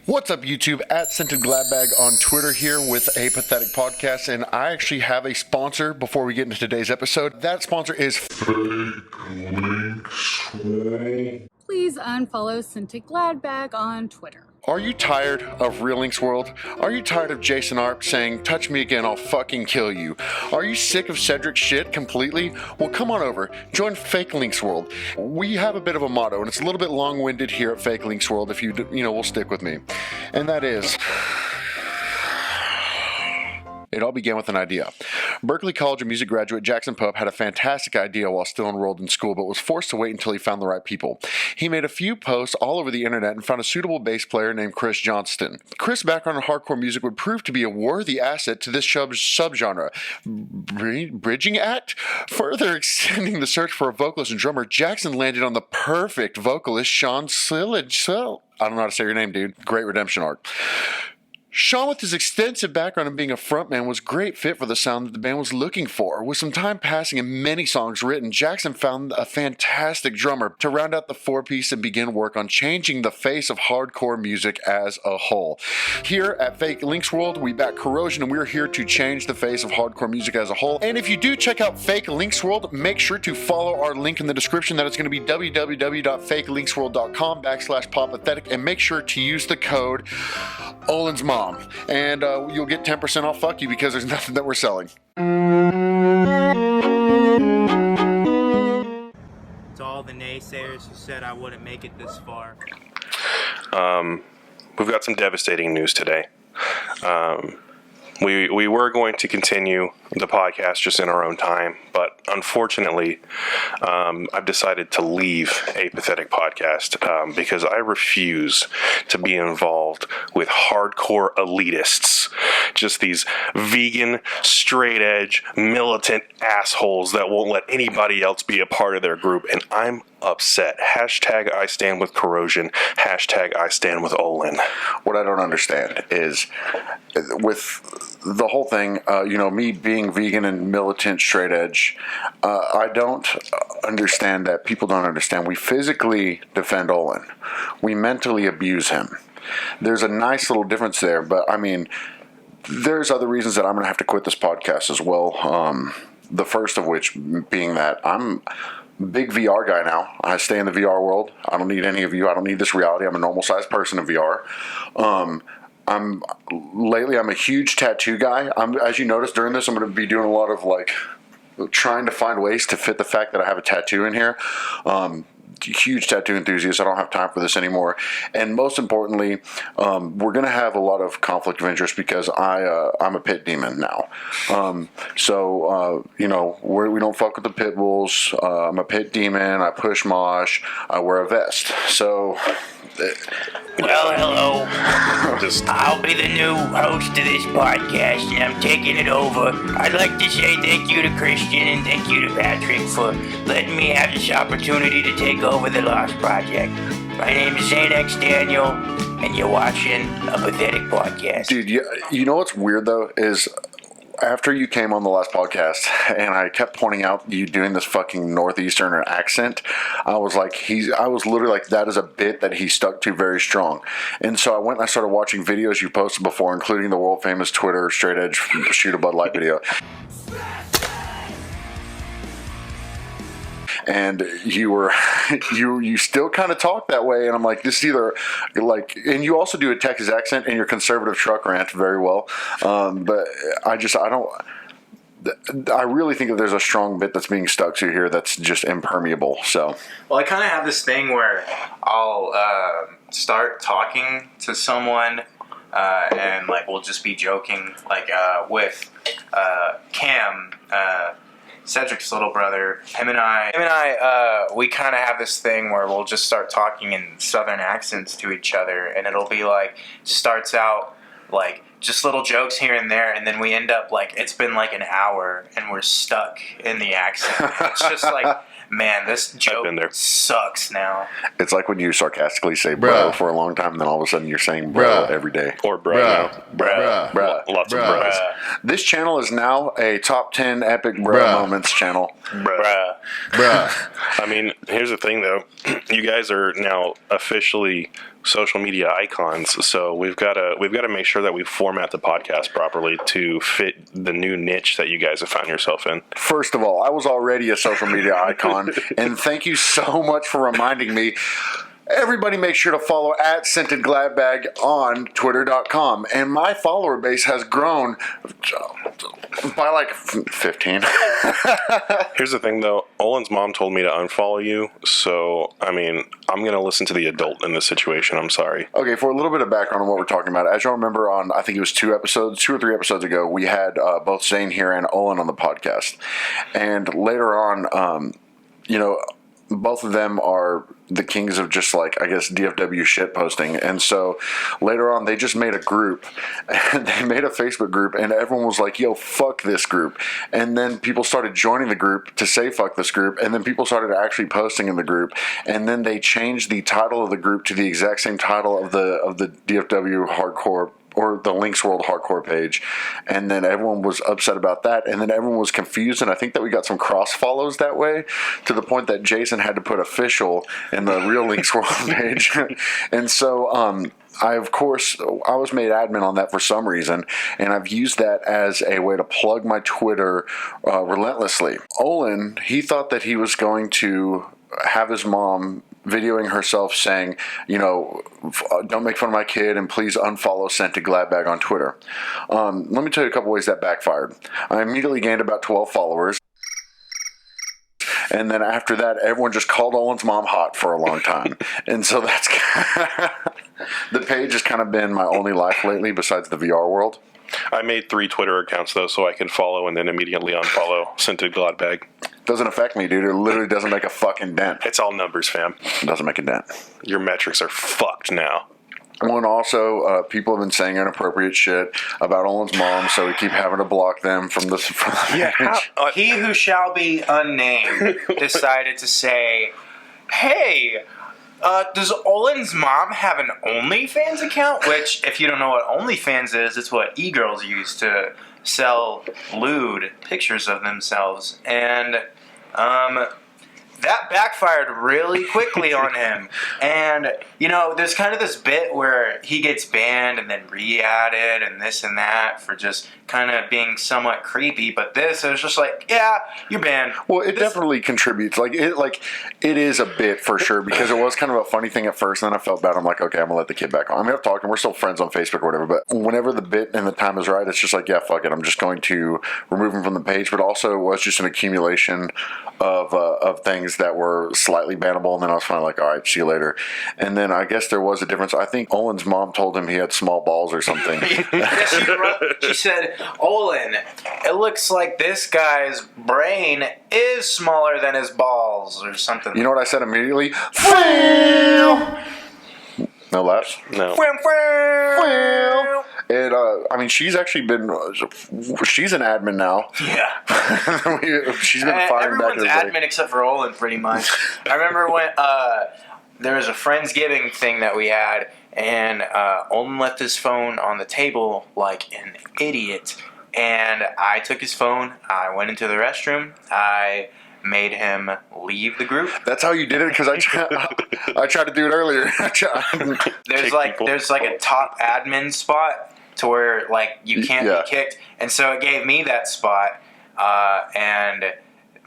What's up, YouTube? At Scented Gladbag on Twitter here with a pathetic podcast, and I actually have a sponsor before we get into today's episode. That sponsor is Fake Links World. Please unfollow Scented Gladbag on Twitter. Are you tired of Real Links World? Are you tired of Jason Arp saying, "Touch me again, I'll fucking kill you"? Are you sick of Cedric's shit completely? Well, come on over. Join Fake Links World. We have a bit of a motto, and it's a little bit long-winded here at Fake Links World, if you will stick with me. And that is... It all began with an idea. Berklee College of Music graduate Jackson Pope had a fantastic idea while still enrolled in school, but was forced to wait until he found the right people. He made a few posts all over the internet and found a suitable bass player named Chris Johnston. Chris' background in hardcore music would prove to be a worthy asset to this subgenre. Bridging act? Further extending the search for a vocalist and drummer, Jackson landed on the perfect vocalist, Sean Sillage. I don't know how to say your name, dude. Great redemption arc. Sean, with his extensive background in being a frontman, was a great fit for the sound that the band was looking for. With some time passing and many songs written, Jackson found a fantastic drummer to round out the four-piece and begin work on changing the face of hardcore music as a whole. Here at Fake Links World, we back Corrosion, and we're here to change the face of hardcore music as a whole. And if you do check out Fake Links World, make sure to follow our link in the description. That is going to be www.fakelinksworld.com/poppathetic, and make sure to use the code Olin's Mom. And you'll get 10% off Fuck You, because there's nothing that we're selling. To all the naysayers who said I wouldn't make it this far. We've got some devastating news today. We were going to continue the podcast just in our own time, but unfortunately, I've decided to leave a pathetic podcast because I refuse to be involved with hardcore elitists, just these vegan, straight edge, militant assholes that won't let anybody else be a part of their group, and I'm upset. Hashtag I stand with Corrosion. Hashtag I stand with Olin. What I don't understand is, with the whole thing, me being vegan and militant straight edge, I don't understand that people don't understand. We physically defend Olin. We mentally abuse him. There's a nice little difference there, but I mean, there's other reasons that I'm going to have to quit this podcast as well. The first of which being that I'm big VR guy now. I stay in the VR world. I don't need any of you. I don't need this reality. I'm a normal sized person in VR. I'm a huge tattoo guy. As you notice during this, I'm going to be doing a lot of trying to find ways to fit the fact that I have a tattoo in here. Huge tattoo enthusiast. I don't have time for this anymore. And most importantly, we're going to have a lot of conflict of interest because I'm a pit demon now. We don't fuck with the pit bulls. I'm a pit demon. I push mosh. I wear a vest. So... Well, hello. I'll be the new host of this podcast, and I'm taking it over. I'd like to say thank you to Christian and thank you to Patrick for letting me have this opportunity to take over the Lost Project. My name is ZaneXDaniel, and you're watching a pathetic podcast. Dude, you know what's weird, though, is... After you came on the last podcast and I kept pointing out you doing this fucking Northeastern accent, I was literally like, that is a bit that he stuck to very strong. And so I went and I started watching videos you posted before, including the world famous Twitter straight edge shoot a Bud Light video. And you still kind of talk that way, and I'm like, this is either and you also do a Texas accent and your conservative truck rant very well, but I really think that there's a strong bit that's being stuck to here that's just impermeable. So, well, I kind of have this thing where I'll start talking to someone, and we'll just be joking, with Cam. Cedric's little brother, him and I, we kind of have this thing where we'll just start talking in southern accents to each other, and it'll be starts out just little jokes here and there, and then we end up it's been an hour, and we're stuck in the accent. It's just man, this joke been there. sucks now. It's like when you sarcastically say bro Bruh. for a long time, and then all of a sudden you're saying bro Bruh. every day. Or bro. Bruh. Bruh. Bruh. Lots of Bruh. bros. This channel is now a top 10 epic bro Bruh. moments channel. Bruh. Bruh. I mean, here's the thing, though. You guys are now officially social media icons, so we've got to make sure that we format the podcast properly to fit the new niche that you guys have found yourself in. First of all, I was already a social media icon, and thank you so much for reminding me. Everybody make sure to follow at Scented Gladbag on Twitter.com. And my follower base has grown by like 15. Here's the thing, though. Olin's mom told me to unfollow you, so, I mean, I'm going to listen to the adult in this situation. I'm sorry. Okay, for a little bit of background on what we're talking about, as y'all remember on, I think it was 2 or 3 episodes ago, we had both Zane here and Olin on the podcast. And later on, both of them are the kings of just like, I guess, DFW shit posting. And so later on, they just made a group, and they made a Facebook group, and everyone was like, yo, fuck this group. And then people started joining the group to say fuck this group, and then people started actually posting in the group. And then they changed the title of the group to the exact same title of the DFW hardcore or the Links World Hardcore page, and then everyone was upset about that, and then everyone was confused, and I think that we got some cross follows that way, to the point that Jason had to put official in the real Links World page. And so I was made admin on that for some reason, and I've used that as a way to plug my Twitter relentlessly. Olin, he thought that he was going to have his mom videoing herself saying, don't make fun of my kid, and please unfollow Scented Gladbag on Twitter. Let me tell you a couple ways that backfired. I immediately gained about 12 followers. And then after that, everyone just called Olin's mom hot for a long time. And so that's the page has kind of been my only life lately besides the VR world. I made 3 Twitter accounts, though, so I can follow and then immediately unfollow Scented Gladbag. Doesn't affect me, dude. It literally doesn't make a fucking dent. It's all numbers, fam. It doesn't make a dent. Your metrics are fucked now. One, also, people have been saying inappropriate shit about Olin's mom, so we keep having to block them from the page. He who shall be unnamed decided to say, hey, does Olin's mom have an OnlyFans account? Which, if you don't know what OnlyFans is, it's what e-girls use to sell lewd pictures of themselves. And that backfired really quickly on him. And, there's kind of this bit where he gets banned and then re-added and this and that for just kind of being somewhat creepy. But this, it was just like, yeah, you're banned. Well, it definitely contributes. It is a bit for sure, because it was kind of a funny thing at first, and then I felt bad. I'm like, okay, I'm gonna let the kid back on. I mean, I've talked, and we're still friends on Facebook or whatever, but whenever the bit and the time is right, it's just like, yeah, fuck it. I'm just going to remove him from the page. But also, it was just an accumulation of things that were slightly bannable, and then I was finally like, all right, see you later. And then I guess there was a difference. I think Olin's mom told him he had small balls or something. She said, Olin, it looks like this guy's brain is smaller than his balls, or something. You know what I said immediately? No laughs? No. And, she's actually been, she's an admin now. Yeah. She's been firing back everyone's admin except for Olin, pretty much. I remember when there was a Friendsgiving thing that we had, and Olin left his phone on the table like an idiot. And I took his phone, I went into the restroom, I made him leave the group. That's how you did it? Because I tried to do it earlier. There's like a top admin spot to where like you can't be kicked, and so it gave me that spot, and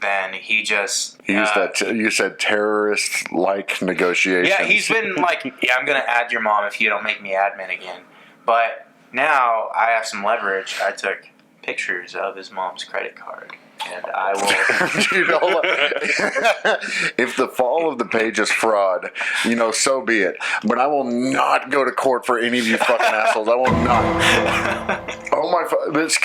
then he just used that. You said terrorist-like negotiations. Yeah, he's been like, yeah, I'm gonna add your mom if you don't make me admin again. But now I have some leverage. I took pictures of his mom's credit card, and I will. Dude, hold on. If the fall of the page is fraud, so be it. But I will not go to court for any of you fucking assholes. I will not. Oh my!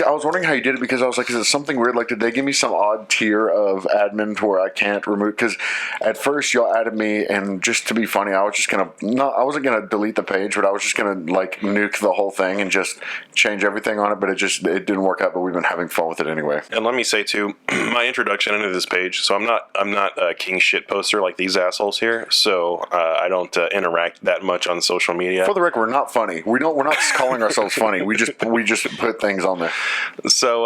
I was wondering how you did it because I was like, is it something weird? Like, did they give me some odd tier of admin to where I can't remove? Because at first y'all added me, and just to be funny, I was just gonna I wasn't gonna delete the page, but I was just gonna like nuke the whole thing and just change everything on it. But it didn't work out. But we've been having fun with it anyway. And let me say too, my introduction into this page. So I'm not a king shit poster like these assholes here. So I don't interact that much on social media. For the record, we're not funny. We're not calling ourselves funny. We just put things on there. So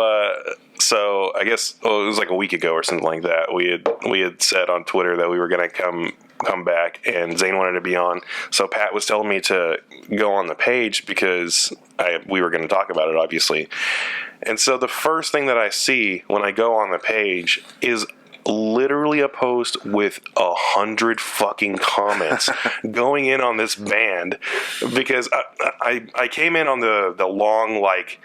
I guess it was like a week ago or something like that. We had said on Twitter that we were going to come back, and Zane wanted to be on. So Pat was telling me to go on the page because we were going to talk about it, obviously. And so the first thing that I see when I go on the page is literally a post with 100 fucking comments going in on this band because I came in on the long like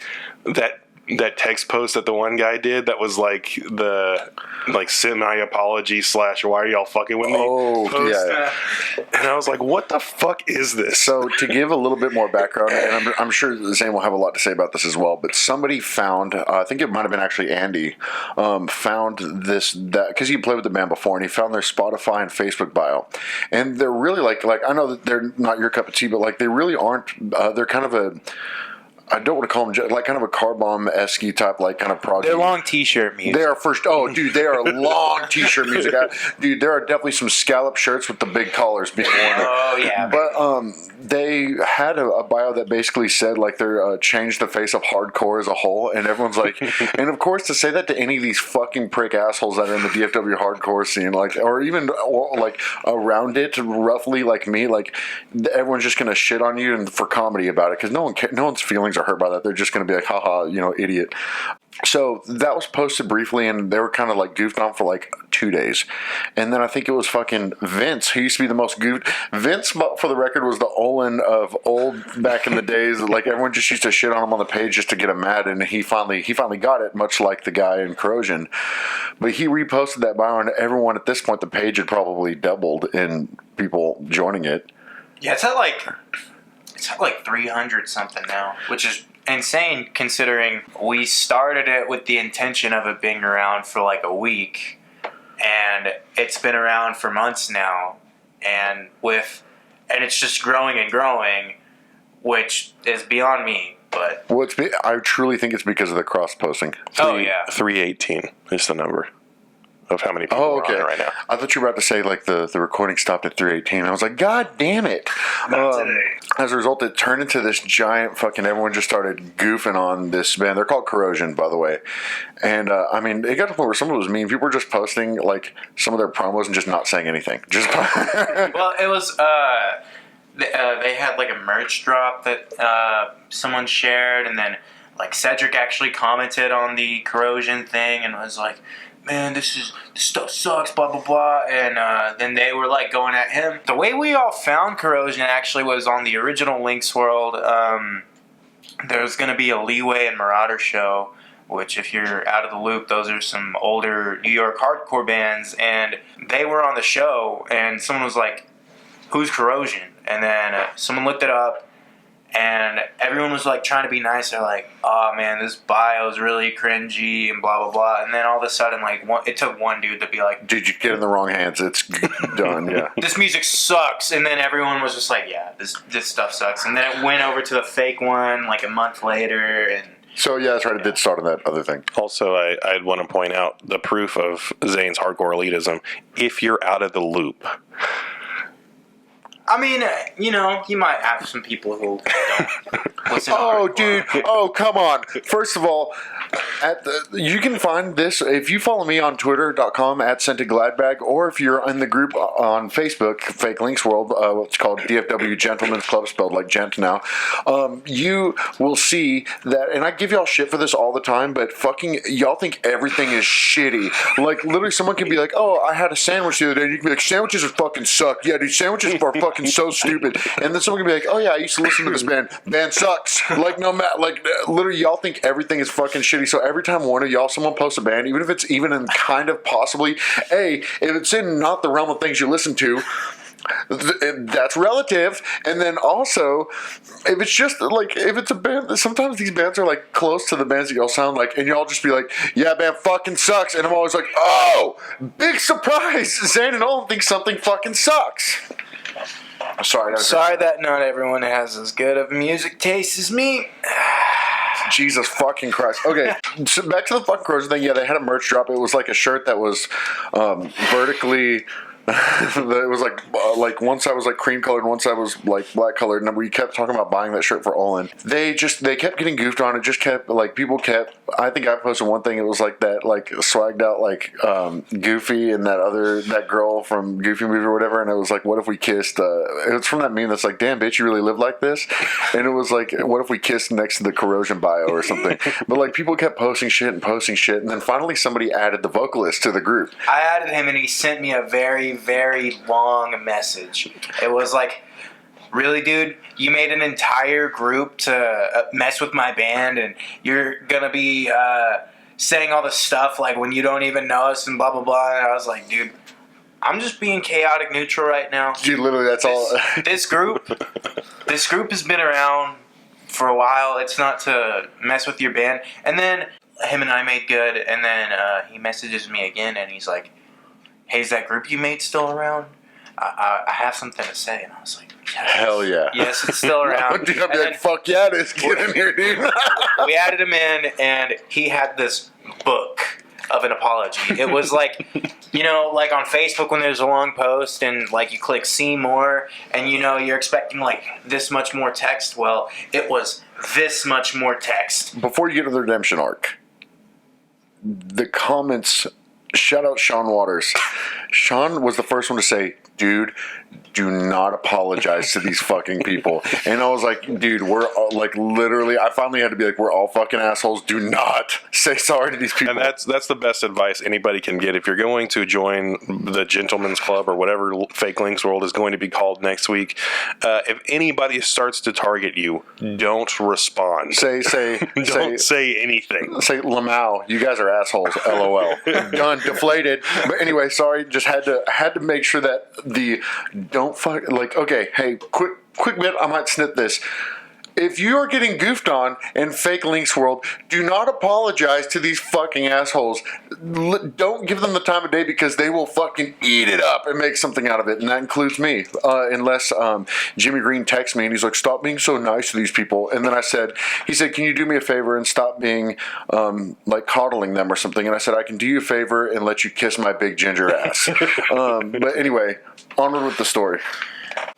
that text post that the one guy did that was like the semi apology / why are y'all fucking with me post. Yeah. And I was like, what the fuck is this? So to give a little bit more background, and I'm sure Zane will have a lot to say about this as well, but somebody found, I think it might have been actually Andy, found that because he played with the band before, and he found their Spotify and Facebook bio, and they're really like I know that they're not your cup of tea, but like they really aren't. They're kind of a. I don't want to call them like kind of a car bomb-esque type, like kind of project. They're long T-shirt music. They are first. Oh, dude, they are long T-shirt music. Dude, there are definitely some scallop shirts with the big collars being worn. Oh yeah. But they had a bio that basically said like they're changed the face of hardcore as a whole, and everyone's like, and of course to say that to any of these fucking prick assholes that are in the DFW hardcore scene, like or even like around it, roughly like me, like everyone's just gonna shit on you and for comedy about it because no one's feelings are hurt by that. They're just gonna be like, haha, idiot. So that was posted briefly, and they were kind of like goofed on for like 2 days. And then I think it was fucking Vince, who used to be the most goofed. Vince, for the record, was the Olin of old back in the days. Like everyone just used to shit on him on the page just to get him mad, and he finally got it, much like the guy in Corrosion. But he reposted that bio, and everyone at this point, the page had probably doubled in people joining it. Yeah, it's at like 300 something now, which is insane considering we started it with the intention of it being around for like a week, and it's been around for months now, and it's just growing and growing, which is beyond me. But I truly think it's because of the cross posting. 318 is the number of how many people are on it right now. I thought you were about to say like the recording stopped at 318. I was like, God damn it. As a result, it turned into this giant fucking, everyone just started goofing on this band. They're called Corrosion, by the way. And I mean, it got to the point where some of it was mean. People were just posting like some of their promos and just not saying anything. Well, it was they had like a merch drop that someone shared, and then like Cedric actually commented on the Corrosion thing and was like, man, this stuff sucks, blah, blah, blah. And then they were, like, going at him. The way we all found Corrosion actually was on the original Link's World. There's going to be a Leeway and Marauder show, which, if you're out of the loop, those are some older New York hardcore bands. And they were on the show, and someone was like, who's Corrosion? And then someone looked it up. And everyone was like trying to be nice. They're like, "Oh man, this bio is really cringy and blah blah blah." And then all of a sudden, like, it took one dude to be like, "Dude, you get in the wrong hands. It's done." Yeah. This music sucks. And then everyone was just like, "Yeah, this stuff sucks." And then it went over to the fake one like a month later. And so yeah, that's right. It did start on that other thing. Also, I'd want to point out the proof of Zane's hardcore elitism. If you're out of the loop. I mean, you might have some people who don't listen to Oh, hardcore. dude. Oh, come on. First of all, you can find this if you follow me on twitter.com @ScentedGladbag, or if you're in the group on Facebook, Fake Links World, what's called DFW Gentlemen's Club, spelled like gent now. You will see that, and I give y'all shit for this all the time, but fucking y'all think everything is shitty. Like, literally, someone can be like, "Oh, I had a sandwich the other day," and you can be like, "Sandwiches are fucking suck." Yeah, dude, sandwiches are fucking so stupid. And then someone can be like, "Oh yeah, I used to listen to this band. Band sucks." Like, no matter, like, literally, y'all think everything is fucking shitty. So every time one of y'all, someone posts a band, even if it's even in kind of possibly, if it's in not the realm of things you listen to, That's relative. And then also, if it's just like, if it's a band, sometimes these bands are like close to the bands that y'all sound like, and y'all just be like, yeah, band fucking sucks. And I'm always like, oh, big surprise. Zane and Olin think something fucking sucks. Sorry that not everyone has as good of music taste as me. Jesus fucking Christ. Okay, so back to the fucking Corrosion thing. Yeah, they had a merch drop. It was like a shirt that was vertically... it was like one side was like cream colored, one side was like black colored, and we kept talking about buying that shirt for Olin. They kept getting goofed on. It just kept like people kept. I think I posted one thing. It was like that like swagged out like Goofy and that girl from Goofy movie or whatever. And it was like, what if we kissed? It was from that meme that's like, damn bitch, you really live like this. And it was like, what if we kissed next to the Corrosion bio or something? But like people kept posting shit, and then finally somebody added the vocalist to the group. I added him and he sent me a very, very long message. It was like, really, dude? You made an entire group to mess with my band, and you're gonna be saying all this stuff like when you don't even know us and blah blah blah. And I was like, dude, I'm just being chaotic neutral right now. Dude, literally, that's all. This group has been around for a while. It's not to mess with your band. And then him and I made good, and then he messages me again, and he's like, hey, is that group you made still around? I have something to say. And I was like, yes. Hell yeah. Yes, it's still around. Dude, I'd be like, fuck yeah, it is. Get in here, dude. We added him in, and he had this book of an apology. It was like, you know, like on Facebook when there's a long post and like you click see more and you know you're expecting like this much more text. Well, it was this much more text. Before you get to the redemption arc, the comments, shout out Sean Waters. Sean was the first one to say, dude, do not apologize to these fucking people. And I was like, dude, we're all, like, literally, I finally had to be like, we're all fucking assholes. Do not say sorry to these people. And that's the best advice anybody can get. If you're going to join the Gentleman's Club or whatever Fake Links World is going to be called next week, if anybody starts to target you, don't respond. Don't say anything. Say, Lamau, you guys are assholes. LOL. Done. Deflated. But anyway, sorry. Just had to make sure that the don't fuck, like, okay, hey, quick bit, I might snip this. If you are getting goofed on in Fake Links World, do not apologize to these fucking assholes. Don't give them the time of day because they will fucking eat it up and make something out of it. And that includes me. Unless Jimmy Green texts me and he's like, stop being so nice to these people. And then he said, can you do me a favor and stop being like coddling them or something? And I said, I can do you a favor and let you kiss my big ginger ass. But anyway, onward with the story.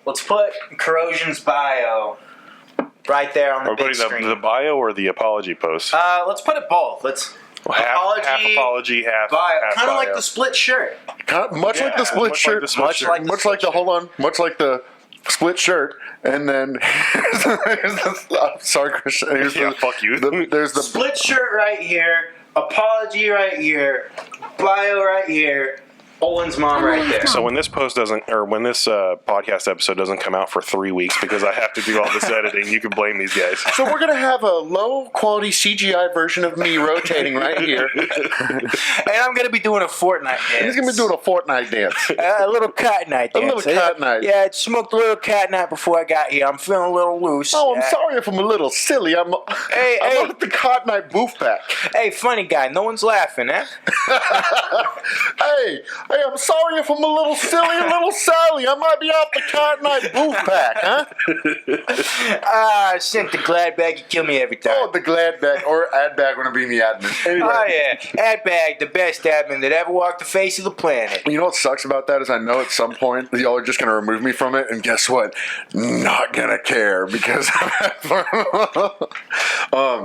Let's put Corrosion's bio right there on the big screen. The bio or the apology post? Let's put it both. Half apology, half bio. Kind of bio. like the split shirt. Much like the split shirt. Much like the split shirt. And then, sorry, Christian. Fuck you. There's the split shirt right here, apology right here, bio right here. Olin's mom right there. So when this podcast episode doesn't come out for 3 weeks because I have to do all this editing, you can blame these guys. So we're gonna have a low quality CGI version of me rotating right here, and I'm gonna be doing a Fortnite dance. He's gonna be doing a Fortnite dance, a little cat night dance. A little cat night. Yeah, I smoked a little cat night before I got here. I'm feeling a little loose. Oh, I'm sorry if I'm a little silly. I'm at the cat night booth pack. Hey, funny guy. No one's laughing, eh? Hey, I'm sorry if I'm a little silly, a little Sally. I might be out the cat night booth pack, huh? Sent the glad bag. You kill me every time. Oh, the glad bag or ad bag when I'm being the admin. Anyway. Oh yeah, ad bag, the best admin that ever walked the face of the planet. You know what sucks about that is I know at some point y'all are just gonna remove me from it, and guess what? Not gonna care because.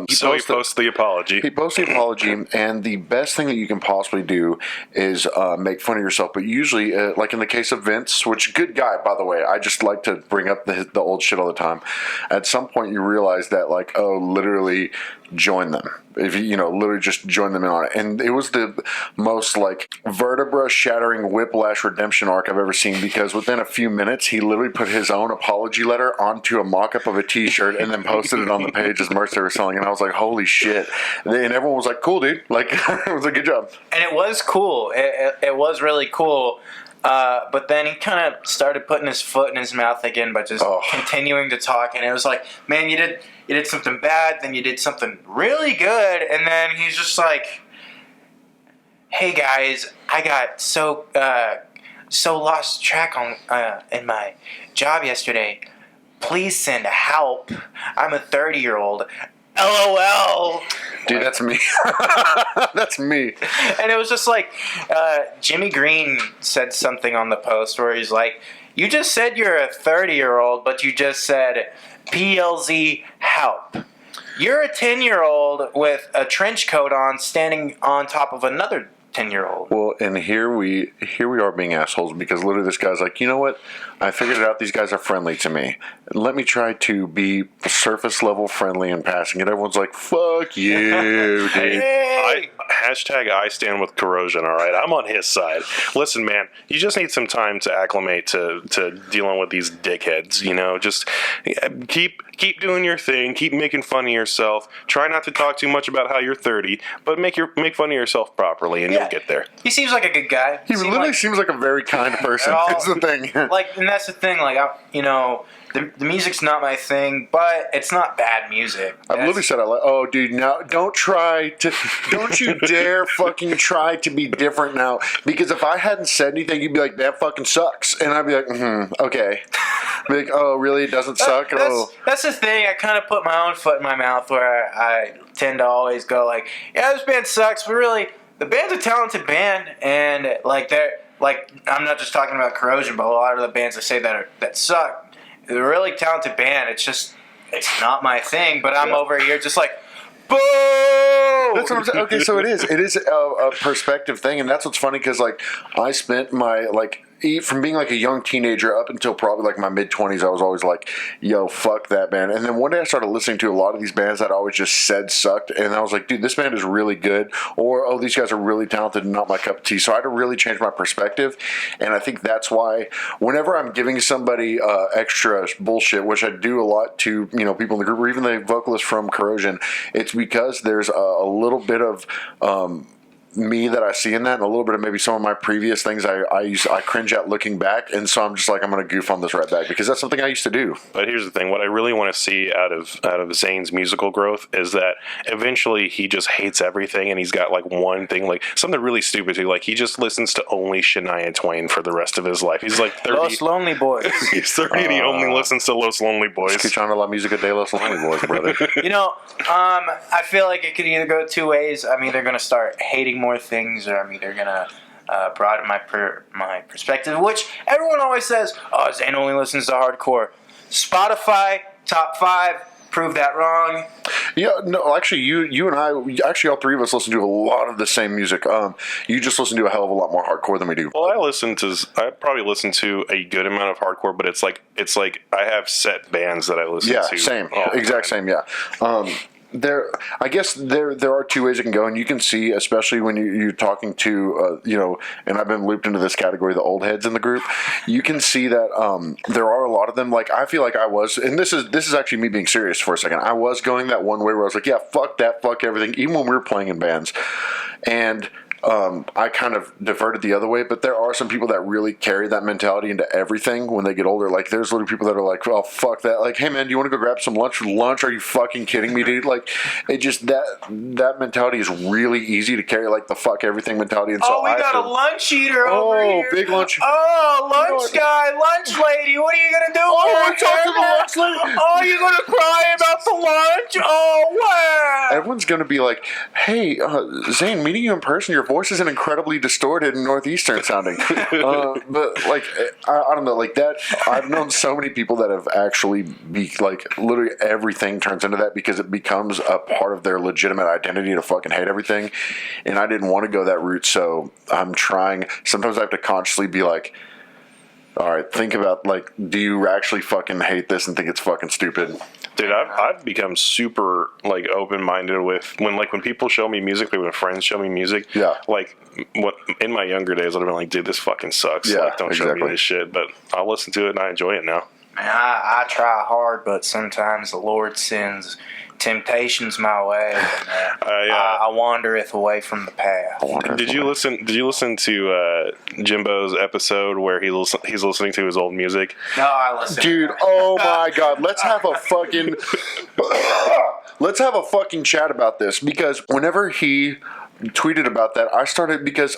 So he posts the apology. He posts the apology, and the best thing that you can possibly do is make fun of yourself. But usually, like in the case of Vince, which good guy, by the way, I just like to bring up the old shit all the time. At some point, you realize that, like, oh, literally join them. If you literally just join them in on it. And it was the most, like, vertebra-shattering whiplash redemption arc I've ever seen, because within a few minutes, he literally put his own apology letter onto a mock-up of a t-shirt and then posted it on the page as merch they were selling. And I was like, holy shit. And everyone was like, cool, dude. Like, it was a good job. And it was cool. It was really cool. But then he kind of started putting his foot in his mouth again by just continuing to talk. And it was like, man, you did something bad, then you did something really good. And then he's just like, hey guys, I got so lost track on in my job yesterday. Please send help. I'm a 30-year-old. LOL. Dude, that's me. That's me. And it was just like, Jimmy Green said something on the post where he's like, you just said you're a 30-year-old, but you just said PLZ help. You're a 10-year-old with a trench coat on standing on top of another 10-year-old. Well, and here we are being assholes because literally this guy's like, you know what? I figured it out. These guys are friendly to me. Let me try to be surface level friendly and passing it. Everyone's like, fuck you, dude. I stand with Corrosion, all right? I'm on his side. Listen, man, you just need some time to acclimate to dealing with these dickheads, you know? Just keep doing your thing. Keep making fun of yourself. Try not to talk too much about how you're 30, but make fun of yourself properly, and you'll get there. He seems like a good guy. He literally seems like a very kind person. That's the thing. And that's the thing. Like, the music's not my thing, but it's not bad music. I've literally said, oh, dude, now don't you dare fucking try to be different now. Because if I hadn't said anything, you'd be like, that fucking sucks. And I'd be like, okay. Be like, oh, really? It doesn't suck? That's the thing. I kind of put my own foot in my mouth where I tend to always go like, yeah, this band sucks, but really, the band's a talented band, and I'm not just talking about Corrosion, but a lot of the bands I say that suck, they're a really talented band. It's not my thing, but I'm over here just like, boo! That's what I'm saying. Okay, so it is a perspective thing, and that's what's funny because like I spent my from being like a young teenager up until probably like my mid-20s, I was always like, yo, fuck that band. And then one day I started listening to a lot of these bands that I always just said sucked, and I was like, dude, this band is really good, or oh, these guys are really talented and not my cup of tea. So I had to really change my perspective, and I think that's why whenever I'm giving somebody extra bullshit, which I do a lot to people in the group or even the vocalist from Corrosion, it's because there's a little bit of me that I see in that, and a little bit of maybe some of my previous things I cringe at looking back, and so I'm just like, I'm going to goof on this right back because that's something I used to do. But here's the thing: what I really want to see out of Zane's musical growth is that eventually he just hates everything, and he's got like one thing, like something really stupid too, like he just listens to only Shania Twain for the rest of his life. He's like 30. Los Lonely Boys. He's 30 and he only listens to Los Lonely Boys. Escuchando la música de Los Lonely Boys, brother. I feel like it could either go two ways. I'm either going to start hating more things, or I'm either going to broaden my perspective, which everyone always says, oh, Zane only listens to hardcore. Spotify, top 5, prove that wrong. Yeah, no, actually, you and I, all three of us listen to a lot of the same music. You just listen to a hell of a lot more hardcore than we do. Well, I probably listen to a good amount of hardcore, but it's like I have set bands that I listen to. Yeah, same, exact same, yeah. I guess there are two ways it can go, and you can see, especially when you're talking to, and I've been looped into this category, the old heads in the group. You can see that there are a lot of them. Like I feel like I was, and this is actually me being serious for a second. I was going that one way where I was like, yeah, fuck that, fuck everything, even when we were playing in bands, and I kind of diverted the other way, but there are some people that really carry that mentality into everything when they get older. Like, there's little people that are like, well, fuck that. Like, hey, man, do you want to go grab some lunch for lunch? Are you fucking kidding me, dude? Like, it just, that mentality is really easy to carry, like, the fuck everything mentality. And so we got a lunch eater over here. Oh, big lunch. Oh, lunch guy, lunch lady. What are you going to do? Oh, we're talking to the lunch lady. Oh, you're going to cry about the lunch? Oh, wow. Everyone's going to be like, hey, Zane, meeting you in person, your voice isn't incredibly distorted and northeastern sounding. But like, I don't know, like that. I've known so many people that have actually literally everything turns into that because it becomes a part of their legitimate identity to fucking hate everything. And I didn't want to go that route, so I'm trying. Sometimes I have to consciously be like, all right, think about, like, do you actually fucking hate this and think it's fucking stupid? Dude, I've become super, like, open-minded with, when people show me music, like when friends show me music, yeah. Like, in my younger days, I'd have been like, dude, this fucking sucks. Yeah, like, don't show me this shit. But I'll listen to it and I enjoy it now. Man, I try hard, but sometimes the Lord sends temptation's my way. I wandereth away from the path. Did you listen to Jimbo's episode where he's listening to his old music? No, I listen. Dude, oh my God, let's have a fucking chat about this, because whenever he tweeted about that, I started, because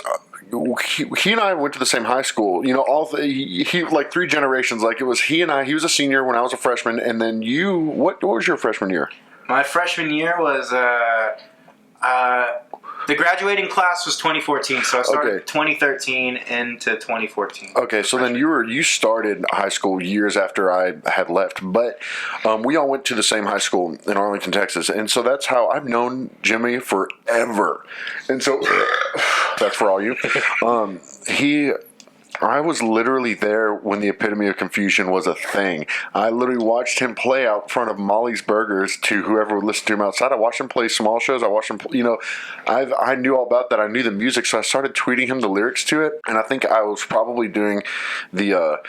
he and I went to the same high school. You know, he like 3 generations. Like, it was he and I. He was a senior when I was a freshman, and then you. What was your freshman year? My freshman year was the graduating class was 2014, so I started 2013 into 2014. Okay, so then you started high school years after I had left, but we all went to the same high school in Arlington, Texas, and so that's how I've known Jimmy forever. And so that's for all you. I was literally there when the epitome of confusion was a thing. I literally watched him play out front of Molly's Burgers to whoever would listen to him outside. I watched him play small shows. I watched him, I knew all about that. I knew the music, so I started tweeting him the lyrics to it. And I think I was probably doing the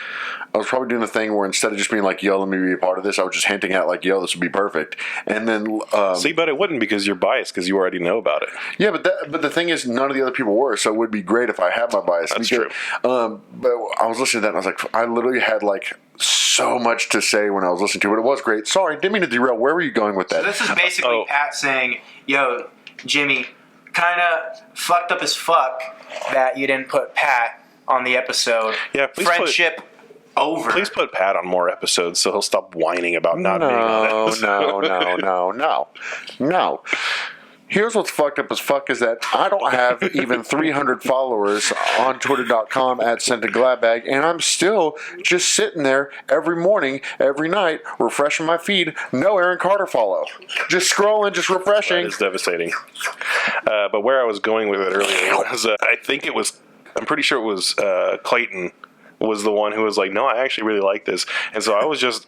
thing where instead of just being like, yo, let me be a part of this, I was just hinting at like, yo, this would be perfect. And then see, but it wouldn't, because you're biased, because you already know about it. Yeah, but the thing is, none of the other people were, so it would be great if I had my bias. That's true. But I was listening to that, and I was like, I literally had like so much to say when I was listening to it. It was great. Sorry, didn't mean to derail. Where were you going with that? So this is basically Pat saying, yo, Jimmy, kind of fucked up as fuck that you didn't put Pat on the episode. Yeah, friendship over. Please put Pat on more episodes so he'll stop whining about not being on episodes. No. Here's what's fucked up as fuck is that I don't have even 300 followers on Twitter.com @SentedGladbag, and I'm still just sitting there every morning, every night, refreshing my feed. No Aaron Carter follow. Just scrolling, just refreshing. That is devastating. But where I was going with it earlier was, I'm pretty sure it was Clayton was the one who was like, no, I actually really like this. And so I was just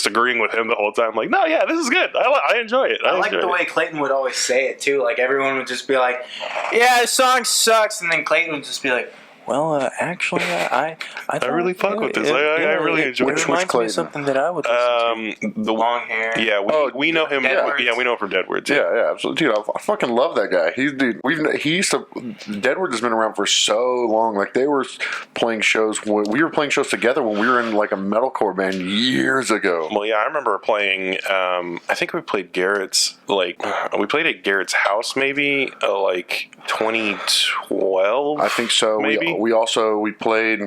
agreeing with him the whole time, like, no, yeah, this is good. I enjoy it. I like the way Clayton would always say it too. Like, everyone would just be like, yeah, the song sucks, and then Clayton would just be like, well, actually, I really fuck with this. I really enjoy it. It reminds me of something that I would listen to. The long hair. Yeah, we know him. Yeah, we know him from Deadwood. Yeah, absolutely. Dude, I fucking love that guy. Deadwood has been around for so long. Like, they were playing shows. We were playing shows together when we were in like a metalcore band years ago. Well, yeah, I remember playing. I think we played Garrett's. We played at Garrett's house, maybe like 2012. I think so. Maybe. We played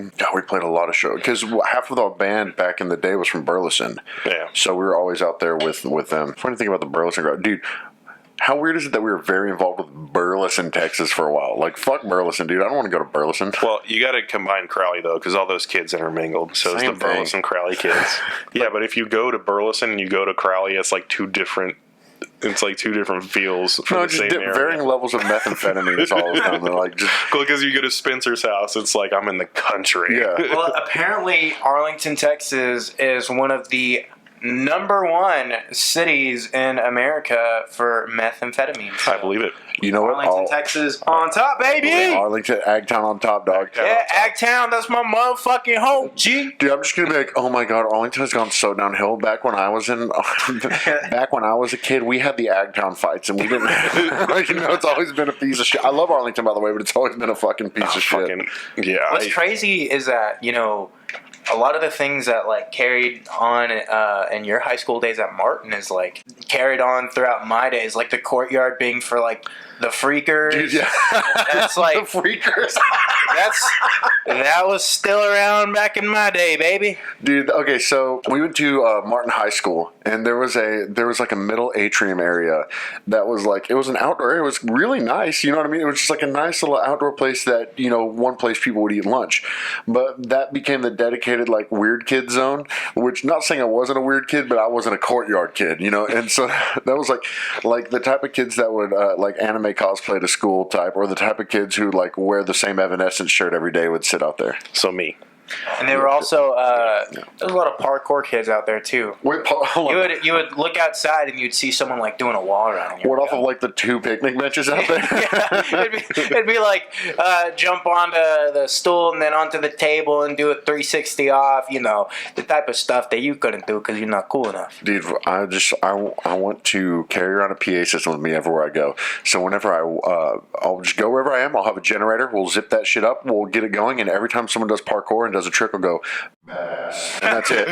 a lot of shows because half of our band back in the day was from Burleson. Yeah. So we were always out there with them. Funny thing about the Burleson crowd, dude. How weird is it that we were very involved with Burleson, Texas for a while? Like, fuck Burleson, dude. I don't want to go to Burleson. Well, you got to combine Crowley, though, because all those kids intermingled. So it's the Burleson Crowley kids. Yeah, but if you go to Burleson and you go to Crowley, it's like two different feels for the same area. Varying levels of methamphetamine is all the time. They're like, just because you go to Spencer's house, it's like I'm in the country. Yeah. Well, apparently Arlington, Texas is one of the #1 cities in America for methamphetamine. I believe it. You know what? Arlington, Texas, on top, baby! Arlington, Agtown on top, dog. Yeah, Agtown, that's my motherfucking home, G. Dude, I'm just gonna be like, oh my god, Arlington has gone so downhill. Back when I was a kid, we had the Agtown fights, and we didn't. It's always been a piece of shit. I love Arlington, by the way, but it's always been a fucking piece of shit. Yeah. What's crazy is that a lot of the things that like carried on in your high school days at Martin is like carried on throughout my days, like the courtyard being for like the freakers. Dude, yeah. That's like the freakers. that was still around back in my day, baby. Dude, okay, so we went to Martin High School, and there was like a middle atrium area that was like, it was an outdoor area. It was really nice, you know what I mean? It was just like a nice little outdoor place that, one place people would eat lunch. But that became the dedicated like weird kid zone, which, not saying I wasn't a weird kid, but I wasn't a courtyard kid, and so that was like the type of kids that would like anime cosplay to school type, or the type of kids who like wear the same Evanescence shirt every day would sit out there. So me. And they were also there was a lot of parkour kids out there too. Wait, hold on. You would look outside and you'd see someone like doing a wall run. What off of like the 2 picnic benches out there? Yeah, it'd be like jump onto the stool and then onto the table and do a 360 off. You know, the type of stuff that you couldn't do because you're not cool enough. Dude, I want to carry around a PA system with me everywhere I go. So whenever I'll just go wherever I am. I'll have a generator. We'll zip that shit up. We'll get it going. And every time someone does parkour and does a trick, I'll go, badass. And that's it.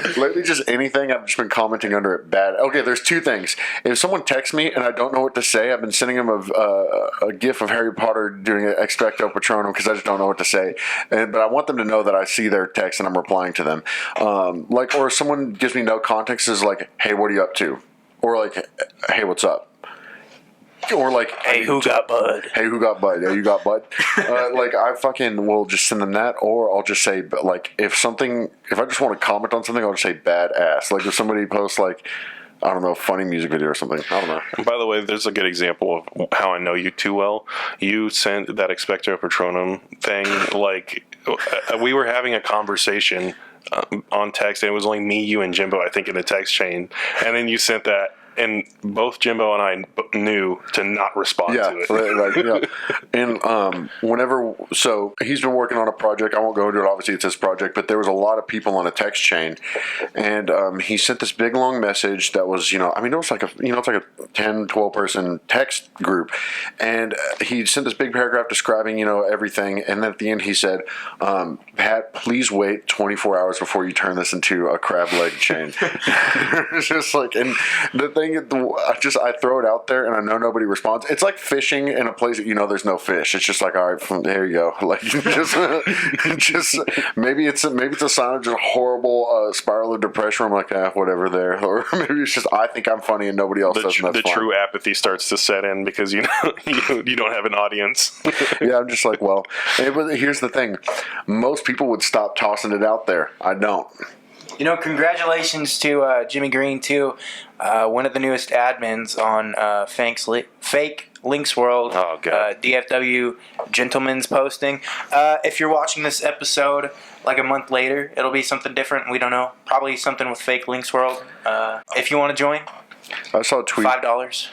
Dude, lately, just anything, I've just been commenting under it, bad. Okay, there's 2 things. If someone texts me and I don't know what to say, I've been sending them a gif of Harry Potter doing an expecto patronum because I just don't know what to say. But I want them to know that I see their text and I'm replying to them. Or if someone gives me no context, is like, hey, what are you up to? Or like, hey, what's up? Or like, Hey, who got bud? Hey, who got bud? Yeah, you got bud. Like, I fucking will just send them that, or I'll just say, like, if I just want to comment on something, I'll just say badass. Like, if somebody posts, like, I don't know, funny music video or something. I don't know. By the way, there's a good example of how I know you too well. You sent that Expecto Patronum thing, like, we were having a conversation on text, and it was only me, you, and Jimbo, I think, in the text chain, and then you sent that. And both Jimbo and I knew to not respond to it. Like, yeah. And so he's been working on a project. I won't go into it. Obviously, it's his project, but there was a lot of people on a text chain, and he sent this big long message that was, it was like it's like a 10, 12 person text group, and he sent this big paragraph describing, everything, and then at the end he said, Pat, please wait 24 hours before you turn this into a crab leg chain. It's just like, and the thing, I throw it out there and I know nobody responds. It's like fishing in a place that there's no fish. It's just like, all right, there you go. Like, just maybe it's a sign of just horrible spiral of depression. I'm like, whatever there. Or maybe it's just I think I'm funny and nobody else does. The true apathy starts to set in because you don't have an audience. Yeah, I'm just like, well, here's the thing. Most people would stop tossing it out there. I don't. Congratulations to Jimmy Green, too. One of the newest admins on Fake Links World. Oh, God. DFW Gentleman's posting. If you're watching this episode like a month later, it'll be something different. We don't know. Probably something with Fake Links World. If you want to join, I saw a tweet. $5.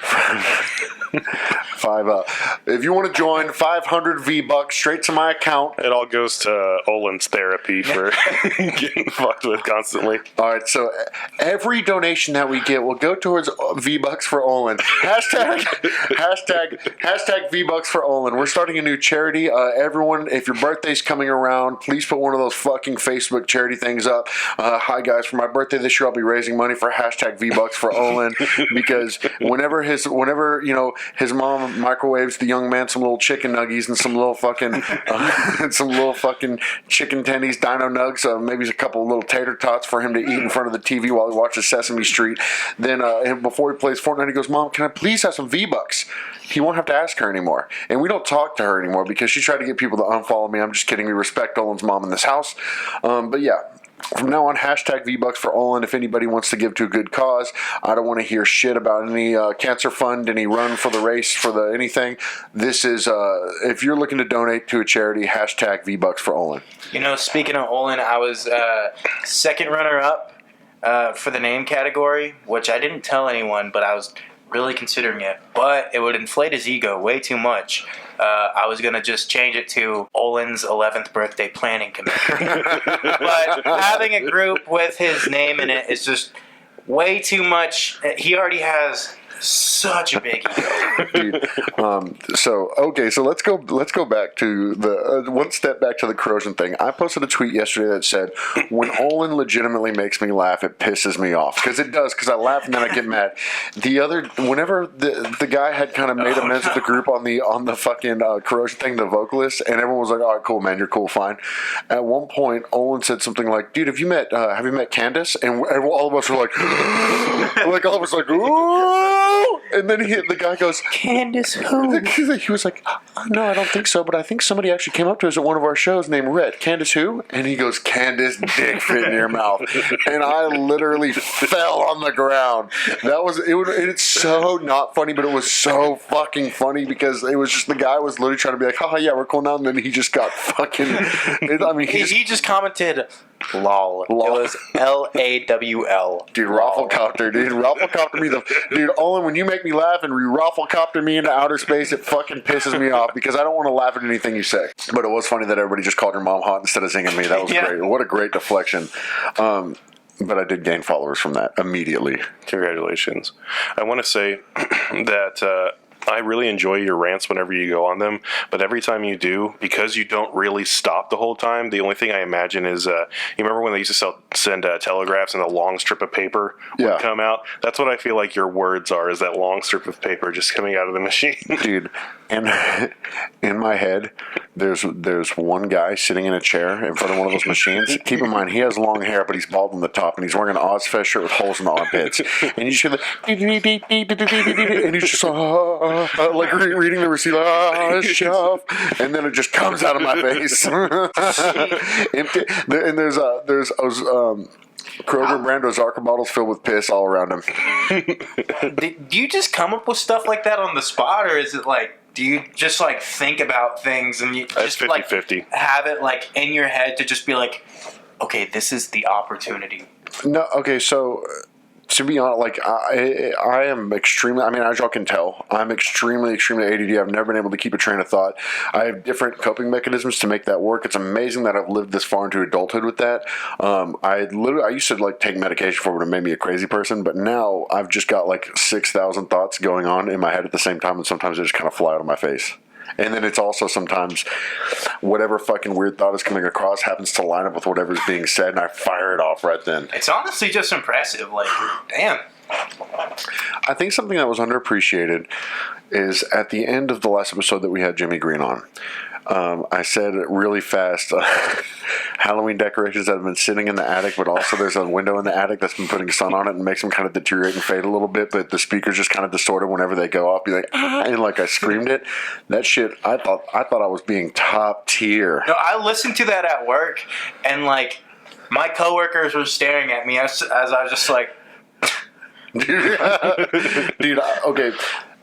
If you want to join, 500 V-Bucks straight to my account. It all goes to Olin's therapy for getting fucked with constantly. All right, so every donation that we get will go towards V-Bucks for Olin. Hashtag V-Bucks for Olin. We're starting a new charity. Everyone, if your birthday's coming around, please put one of those fucking Facebook charity things up. Hi guys, for my birthday this year, I'll be raising money for hashtag V-Bucks for Olin because whenever his mom microwaves the young man some little chicken nuggies and some little fucking chicken tendies, dino nugs, maybe a couple of little tater tots for him to eat in front of the TV while he watches Sesame Street. Then before he plays Fortnite, he goes, "Mom, can I please have some V-Bucks?" He won't have to ask her anymore. And we don't talk to her anymore because she tried to get people to unfollow me. I'm just kidding. We respect Olin's mom in this house. But yeah. From now on, hashtag V-Bucks for Olin. If anybody wants to give to a good cause, I don't want to hear shit about any cancer fund, any run for the race, for the anything. This is, if you're looking to donate to a charity, hashtag V-Bucks for Olin. Speaking of Olin, I was second runner-up for the name category, which I didn't tell anyone, but I was really considering it. But it would inflate his ego way too much. I was going to just change it to Olin's 11th birthday planning committee. But having a group with his name in it is just way too much. He already has such a big ego. Dude, so let's go back to the one step back to the corrosion thing. I posted a tweet yesterday that said, when Olin legitimately makes me laugh, it pisses me off. Because it does, because I laugh and then I get mad. Whenever the guy had kind of made amends with the group on the fucking corrosion thing, the vocalist, and everyone was like, all right, cool, man, you're cool, fine. At one point, Olin said something like, dude, have you met Candace? And all of us were like, all of us like, ooh! who? And then the guy goes, Candace who? he was like, no, I don't think so, but I think somebody actually came up to us at one of our shows named Red. Candace who? And he goes, Candace dick fit in your mouth. And I literally fell on the ground. It's so not funny, but it was so fucking funny because it was just the guy was literally trying to be like, haha, yeah, we're cool now. And then he just got fucking, He just commented, lol. It was LAWL. Dude, Rafflecopter, dude. Rafflecopter me dude, Olin, when you make me laugh and you Rafflecopter me into outer space, it fucking pisses me off because I don't want to laugh at anything you say. But it was funny that everybody just called your mom hot instead of singing me. That was great. What a great deflection. But I did gain followers from that immediately. Congratulations. I want to say that I really enjoy your rants whenever you go on them, but every time you do, because you don't really stop the whole time, the only thing I imagine is, you remember when they used to send telegraphs and a long strip of paper would come out? That's what I feel like your words are, is that long strip of paper just coming out of the machine. Dude, and in my head, there's one guy sitting in a chair in front of one of those machines. Keep in mind, he has long hair, but he's bald on the top, and he's wearing an Ozfest shirt with holes in the armpits. And you just hear the and he's just like reading the receipt, shelf, and then it just comes out of my face. Empty. And there's Kroger brand Ozarka bottles filled with piss all around him. Do you just come up with stuff like that on the spot, or is it like, do you just like think about things and you just 50-50. like have it like in your head to just be like, okay, this is the opportunity? No, okay, so to be honest, like I am extremely, I mean, as y'all can tell, I'm extremely ADD. I've never been able to keep a train of thought. I have different coping mechanisms to make that work. It's amazing that I've lived this far into adulthood with that. I used to like take medication for it and it made me a crazy person, but now I've just got like 6,000 thoughts going on in my head at the same time, and sometimes they just kind of fly out of my face. And then it's also sometimes whatever fucking weird thought is coming across happens to line up with whatever's being said, and I fire it off right then. It's honestly just impressive. Like, damn. I think something that was underappreciated is at the end of the last episode that we had Jimmy Green on. I said really fast, Halloween decorations that have been sitting in the attic, but also there's a window in the attic that's been putting sun on it and makes them kind of deteriorate and fade a little bit, but the speakers just kind of distorted whenever they go off. Be like, and like I screamed it. That shit, I thought I was being top tier. No, I listened to that at work, and like my coworkers were staring at me as I was just like, dude, okay.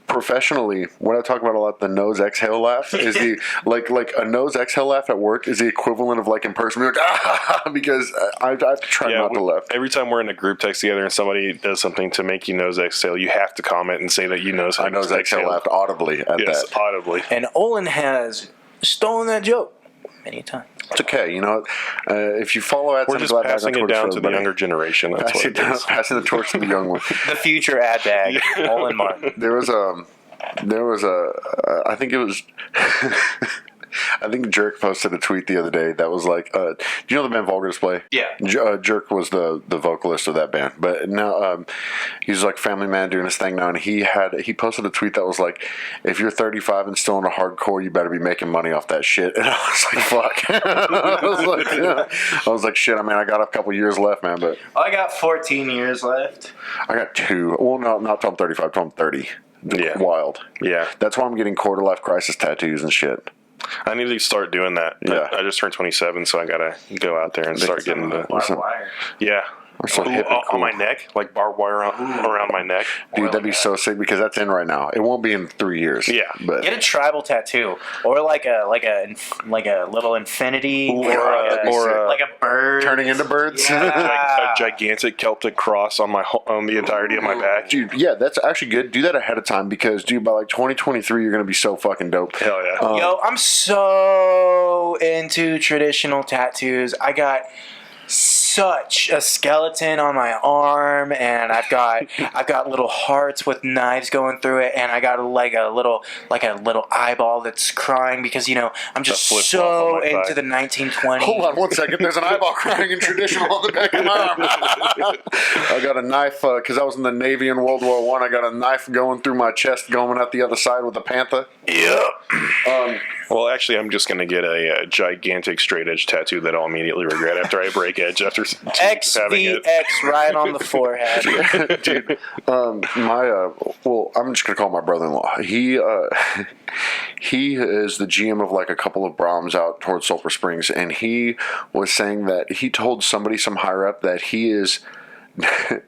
Professionally, what I talk about a lot, the nose exhale laugh is the like a nose exhale laugh at work is the equivalent of like in person being like, because I try not to laugh. Every time we're in a group text together and somebody does something to make you nose exhale, you have to comment and say that you nose I nose exhale laughed audibly at that. Audibly. and Olin has stolen that joke many times. It's okay, you know. If you follow We're just passing it down to the younger generation. That's what it is. Passing the torch to the young one. The future ad bag, Olin Martin. There was I think it was I think Jerk posted a tweet the other day that was like, do you know the band Vulgar Display? Yeah. Jerk was the vocalist of that band, but now he's like family man doing his thing now, and he posted a tweet that was like, if you're 35 and still into hardcore, you better be making money off that shit. And I was like, fuck. I was like, shit. I mean, I got a couple years left, man, but I got 14 years left. I got 2. Well, no, not till I'm 35, till I'm 30. Yeah. Wild. Yeah. That's why I'm getting quarter life crisis tattoos and shit. I need to start doing that. Yeah. I just turned 27, so I gotta go out there and start getting the. Listen, Yeah. so hip and cool. On my neck, like barbed wire around my neck. Dude, that'd be so sick because that's in right now. It won't be in 3 years. Yeah. But Get a tribal tattoo, or like a little infinity, or like a bird turning into birds. Yeah. a gigantic Celtic cross on the entirety of my back. Dude, yeah, that's actually good. Do that ahead of time because, dude, by like 2023, you're gonna be so fucking dope. Hell yeah. Yo, I'm so into traditional tattoos. I got such a skeleton on my arm, and I've got little hearts with knives going through it, and I got a little eyeball that's crying because, you know, I'm just so into the 1920s. Hold on 1 second. There's an eyeball crying in traditional on the back of my arm. I got a knife because I was in the Navy in World War I. I got a knife going through my chest, going out the other side with a panther. Yep. Well, actually, I'm just going to get a gigantic straight edge tattoo that I'll immediately regret after I break edge after 2 weeks of having it. XVX right on the forehead. Dude, well, I'm just gonna call my brother-in-law. He is the GM of like a couple of Brahms out towards Sulphur Springs, and he was saying that he told somebody, some higher up, that he is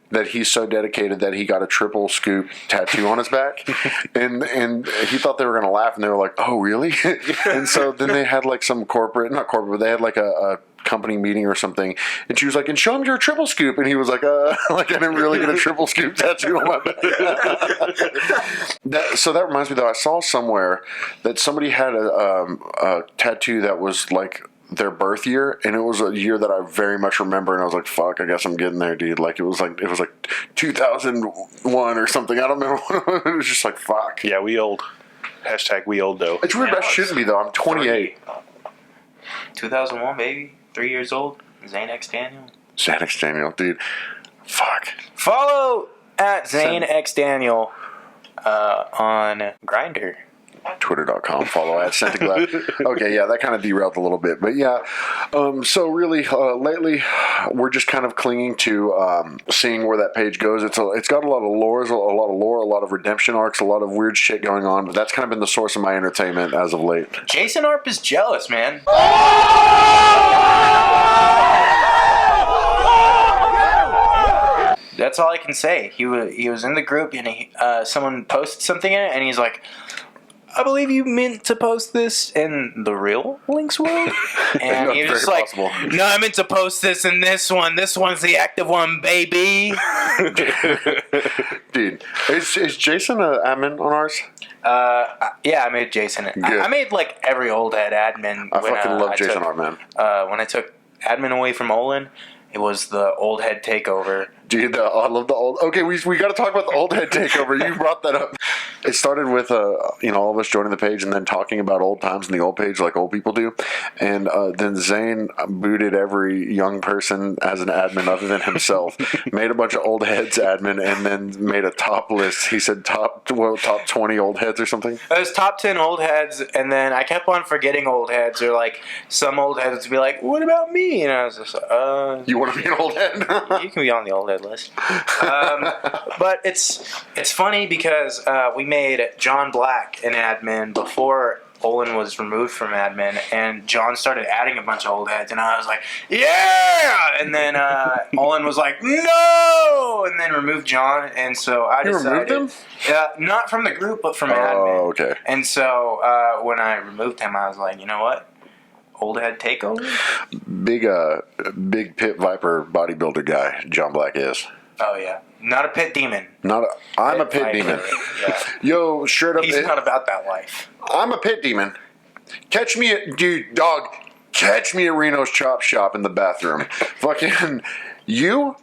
that he's so dedicated that he got a triple scoop tattoo on his back, and he thought they were gonna laugh, and they were like, "Oh, really?" And so then they had like some not corporate, but they had like a company meeting or something, and she was like, "And show him your triple scoop," and he was like, like I didn't really get a triple scoop tattoo on my back. So that reminds me though, I saw somewhere that somebody had a tattoo that was like their birth year, and it was a year that I very much remember, and I was like, fuck, I guess I'm getting there, dude. Like it was like 2001 or something. I don't remember. It was just like, fuck. Yeah, we old. We old though. It's weird, but I shouldn't be though. I'm 28. 2001, baby. 3 years old. ZaneXDaniel. ZaneXDaniel, dude. Fuck. Follow at ZaneXDaniel on Grindr. Twitter.com, follow at Sentiglad. Okay, yeah, that kind of derailed a little bit, but yeah. So really, lately, we're just kind of clinging to seeing where that page goes. It's got a lot of lore, a lot of redemption arcs, a lot of weird shit going on. But that's kind of been the source of my entertainment as of late. Jason Arp is jealous, man. That's all I can say. He was in the group, and someone posted something in it, and he's like, I believe you meant to post this in the real Link's world? And he was just like, possible. No, I meant to post this in this one. This one's the active one, baby. Dude, is Jason an admin on ours? Yeah, I made Jason. I made like every old head admin. I fucking love Jason Art, man. When I took admin away from Olin, it was the old head takeover. Dude, I love the old... Okay, we got to talk about the old head takeover. You brought that up. It started with, all of us joining the page and then talking about old times in the old page like old people do. And then Zane booted every young person as an admin other than himself, made a bunch of old heads admin, and then made a top list. He said top 20 old heads or something? It was top 10 old heads, and then I kept on forgetting old heads, or like some old heads would be like, what about me? And I was just like, You want to be an old head? You can be on the old head list. But it's funny because we made John Black an admin before Olin was removed from admin, and John started adding a bunch of old heads, and I was like, yeah! And then Olin was like, no! And then removed John, and so I decided... You removed him? Yeah, not from the group, but from admin. Oh, okay. And so when I removed him, I was like, you know what? Old head takeover? Big pit viper bodybuilder guy, John Black is. Oh, yeah. Not a pit demon. I'm a pit demon. Yeah. Yo, straight up. He's not about that life. I'm a pit demon. Catch me at Reno's Chop Shop in the bathroom. Fucking you?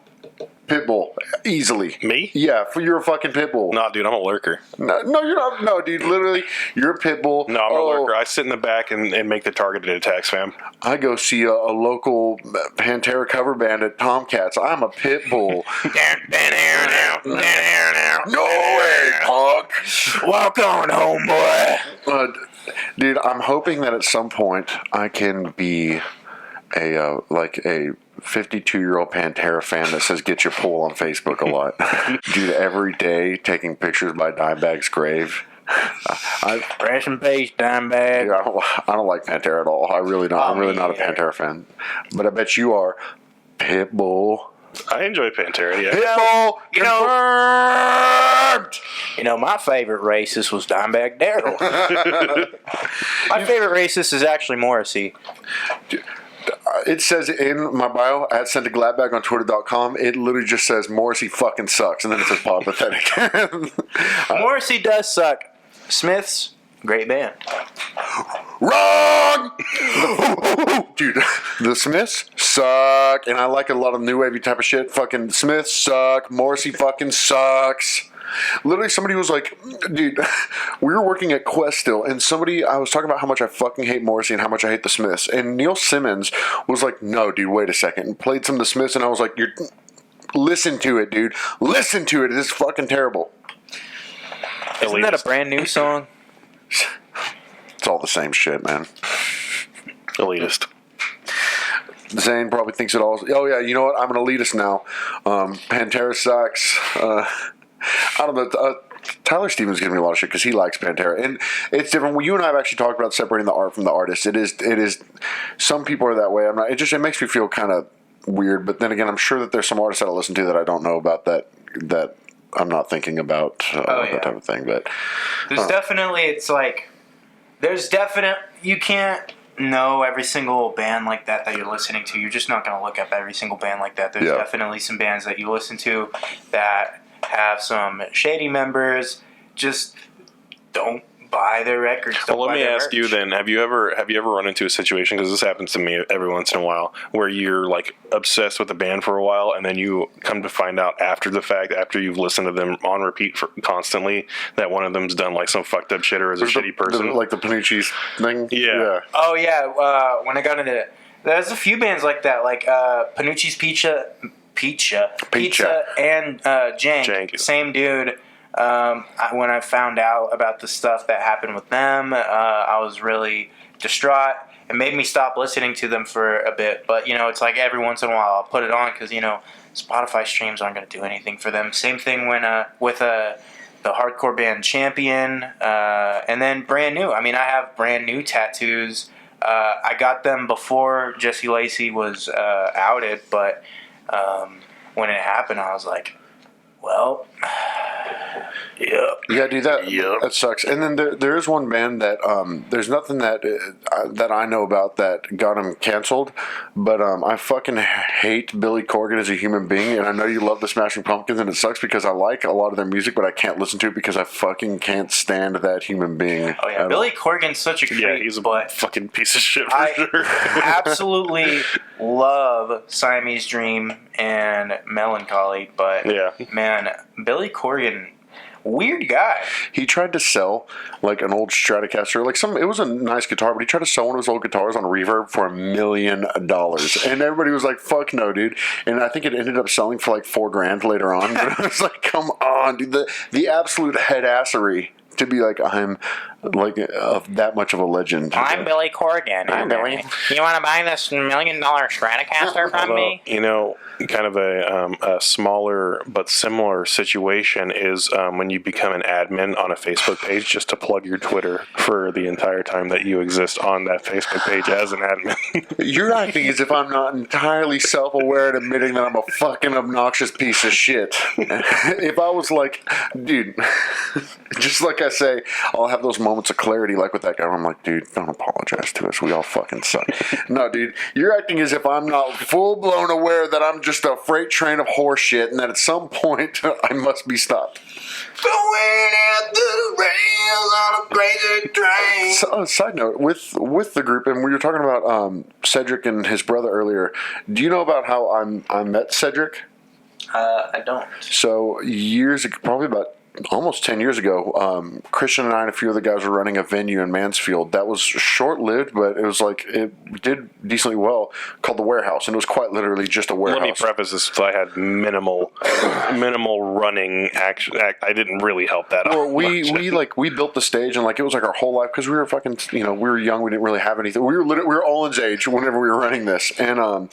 Pitbull, easily. Me? Yeah, you're a fucking pitbull. Nah, dude, I'm a lurker. No, you're not. No, dude, literally, you're a pitbull. No, I'm a lurker. I sit in the back and make the targeted attacks, fam. I go see a local Pantera cover band at Tomcats. I'm a pitbull. No way, punk. Walk on, homeboy. Dude, I'm hoping that at some point I can be a 52-year-old Pantera fan that says get your pull on Facebook a lot. Dude, every day taking pictures by Dimebag's grave. Rest in peace, Dimebag. Dude, I don't like Pantera at all. I'm really not a Pantera fan. But I bet you are. Pitbull. I enjoy Pantera, yeah. Pitbull confirmed! My favorite racist was Dimebag Daryl. My favorite racist is actually Morrissey. It says in my bio at Sentiglad on Twitter.com, it literally just says Morrissey fucking sucks, and then it says Paul Pathetic. Morrissey does suck. Smiths, great band. Wrong! Dude, the Smiths suck, and I like a lot of new wavy type of shit. Fucking Smiths suck. Morrissey fucking sucks. Literally, somebody was like, dude, we were working at Quest still, and I was talking about how much I fucking hate Morrissey and how much I hate the Smiths, and Neil Simmons was like, no, dude, wait a second, and played some of the Smiths, and I was like, listen to it, dude. Listen to it. It is fucking terrible. Isn't that a brand new song? It's all the same shit, man. Elitist. Zane probably thinks it all. Oh yeah, you know what? I'm an elitist now. Pantera sucks. I don't know. Tyler Stevens gives me a lot of shit because he likes Pantera, and it's different. You and I have actually talked about separating the art from the artist. It is. Some people are that way. I'm not. It makes me feel kind of weird. But then again, I'm sure that there's some artists that I listen to that I don't know about that I'm not thinking about that type of thing. But there's definitely you can't know every single band like that you're listening to. You're just not going to look up every single band like that. There's definitely some bands that you listen to that have some shady members. Just don't buy their records. Well, let me ask you then: Have you ever run into a situation, because this happens to me every once in a while, where you're like obsessed with a band for a while, and then you come to find out after the fact, after you've listened to them on repeat constantly, that one of them's done like some fucked up shit or is a shitty person, like the Panucci's thing? Yeah. Oh yeah. When I got into it, there's a few bands like that, like Panucci's Pizza, and Jank. Same dude. When I found out about the stuff that happened with them, I was really distraught. It made me stop listening to them for a bit. But, it's like every once in a while I'll put it on because, Spotify streams aren't going to do anything for them. Same thing when with the hardcore band Champion, and then Brand New. I mean, I have Brand New tattoos. I got them before Jesse Lacey was outed, but when it happened, I was like, well, yeah, dude, that sucks. And then there is one band that there's nothing that I know about that got him canceled, but I fucking hate Billy Corgan as a human being, and I know you love the Smashing Pumpkins, and it sucks because I like a lot of their music, but I can't listen to it because I fucking can't stand that human being. Oh yeah, Billy Corgan's such a creep. Yeah, he's a fucking piece of shit for sure. I absolutely love Siamese Dream and Melancholy, but man, Billy Corgan, weird guy. He tried to sell like an old Stratocaster, it was a nice guitar, but he tried to sell one of his old guitars on Reverb for $1 million, and everybody was like, "Fuck no, dude!" And I think it ended up selling for like $4,000 later on. But I was like, "Come on, dude!" The absolute headassery to be like, I'm like that much of a legend. I'm Billy Corgan. I'm Billy. You want to buy this $1 million Stratocaster from me? Kind of a smaller but similar situation is when you become an admin on a Facebook page just to plug your Twitter for the entire time that you exist on that Facebook page as an admin. You're acting as if I'm not entirely self-aware and admitting that I'm a fucking obnoxious piece of shit. If I was like, dude, just like I say, I'll have those moments of clarity like with that guy where I'm like, dude, don't apologize to us. We all fucking suck. No, dude, you're acting as if I'm not full-blown aware that I'm just a freight train of horse shit and that at some point I must be stopped. Going out the rails on a crazy train. So, side note, with the group, and we were talking about Cedric and his brother earlier, do you know about how I met Cedric? I don't. So probably about almost 10 years ago, Christian and I and a few other guys were running a venue in Mansfield that was short-lived, but it was like, it did decently well, called The Warehouse, and it was quite literally just a warehouse. Let me preface this, so I had minimal running action. I didn't really help that out. Well, we built the stage, and like it was like our whole life, because we were fucking, we were young, we didn't really have anything. We were Olin's age whenever we were running this, and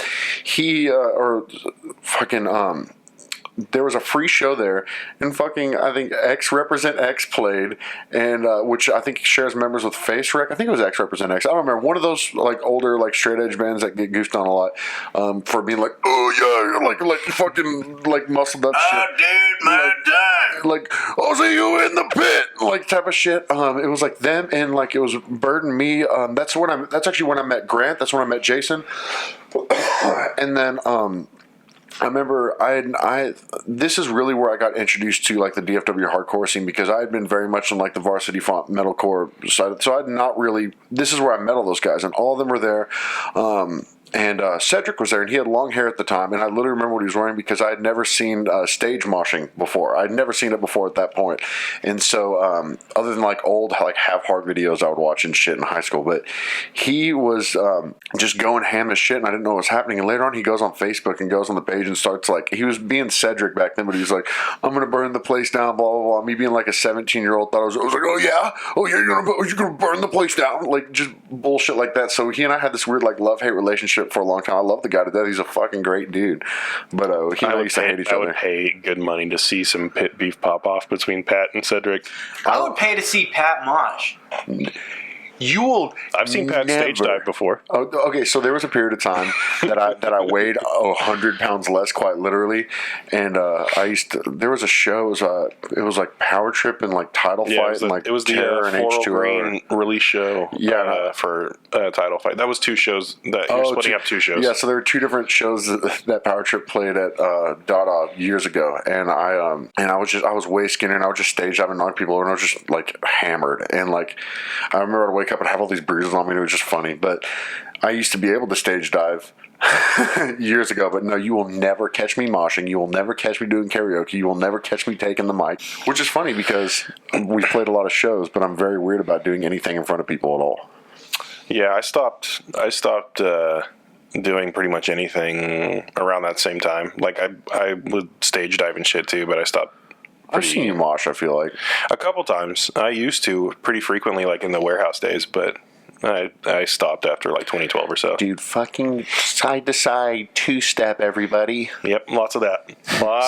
there was a free show there, and fucking, I think X Represent X played, and which I think shares members with Face Wreck. I think it was X Represent X. I don't remember. One of those like older like straight edge bands that get goofed on a lot for being like, oh yeah, like fucking like muscled up shit. I did my time. Like, I'll see you in the pit, like type of shit. It was like them, and like it was Bird and me. That's actually when I met Grant. That's when I met Jason, and then I remember this is really where I got introduced to like the DFW hardcore scene, because I had been very much in like the Varsity Font metalcore side. So I'd not really, this is where I met all those guys, and all of them were there. Cedric was there, and he had long hair at the time, and I literally remember what he was wearing because I had never seen stage moshing before. I'd never seen it before at that point. And so, other than like old like half-heart videos I would watch and shit in high school, but he was just going ham as shit, and I didn't know what was happening. And later on, he goes on Facebook and goes on the page and starts like, he was being Cedric back then, but he was like, I'm gonna burn the place down, blah blah blah. Me being like a 17-year-old thought I was like, oh yeah, you're gonna burn the place down, like just bullshit like that. So he and I had this weird like love-hate relationship for a long time. I love the guy to death. He's a fucking great dude. But he and I used to hate each other. I would pay good money to see some pit beef pop off between Pat and Cedric. I would pay to see Pat mosh. You will. I've seen Pat stage dive before. Oh, okay, so there was a period of time that I weighed 100 pounds less, quite literally, and I used to. There was a show. It was like Power Trip and like Title Fight and like it was the Terror and Floral H2O. Green release show. Yeah, for Title Fight. That was two shows that you're splitting up two shows. Yeah, so there were two different shows that Power Trip played at Dada years ago, and I was way skinnier, and I was just stage diving, knock people over, and I was just like hammered, and like I remember I'd wake up and have all these bruises on me, and it was just funny. But I used to be able to stage dive years ago, but no, you will never catch me moshing. You will never catch me doing karaoke. You will never catch me taking the mic, which is funny because we played a lot of shows, but I'm very weird about doing anything in front of people at all. Yeah, I stopped doing pretty much anything around that same time. Like I would stage dive and shit too, but I stopped. I've seen you mosh, I feel like. A couple times. I used to pretty frequently, like in the warehouse days, but I stopped after like 2012 or so. Dude, fucking side to side, two-step, everybody. Yep, lots of that.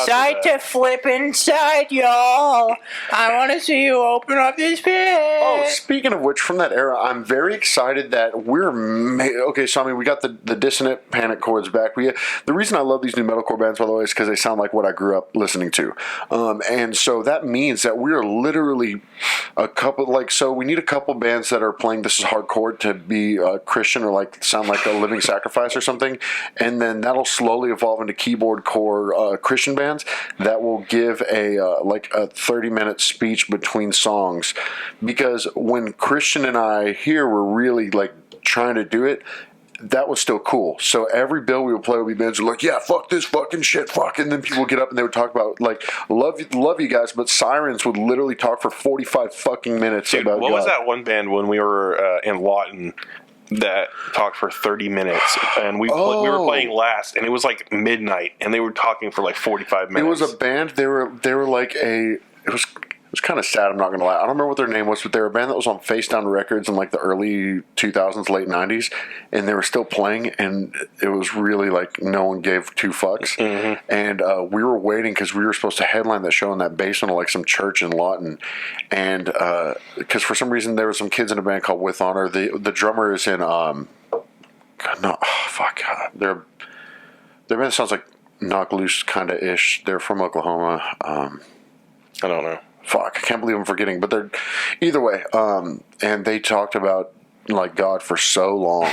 Side to flip inside, y'all. I want to see you open up this pit. Oh, speaking of which, from that era, I'm very excited that we're... Okay, so I mean, we got the dissonant panic chords back. The reason I love these new metalcore bands, by the way, is because they sound like what I grew up listening to. And so that means that we're literally a couple... Like, so we need a couple bands that are playing This Is Hardcore to be Christian or like sound like a living sacrifice or something, and then that'll slowly evolve into keyboard core Christian bands that will give a 30-minute speech between songs, because when Christian and I here were really like trying to do it, that was still cool. So every bill we would play would be bands who were like, yeah, fuck this fucking shit, fuck. And then people would get up and they would talk about, like, love you guys, but Sirens would literally talk for 45 fucking minutes. Dude, about what God. was that one band when we were in Lawton that talked for 30 minits? And we were playing last, and it was like midnight, and they were talking for like 45 minutes. It was a band, they were like it was kind of sad, I'm not going to lie. I don't remember what their name was, but they were a band that was on Face Down Records in like the early 2000s, late 90s, and they were still playing, and it was really like no one gave two fucks. Mm-hmm. And we were waiting because we were supposed to headline that show in that basement of like some church in Lawton, and because for some reason there were some kids in a band called With Honor. The drummer is in their band sounds like Knock Loose kind of ish. They're from Oklahoma. I don't know. Fuck, I can't believe I'm forgetting, but they're either way. And they talked about like God for so long,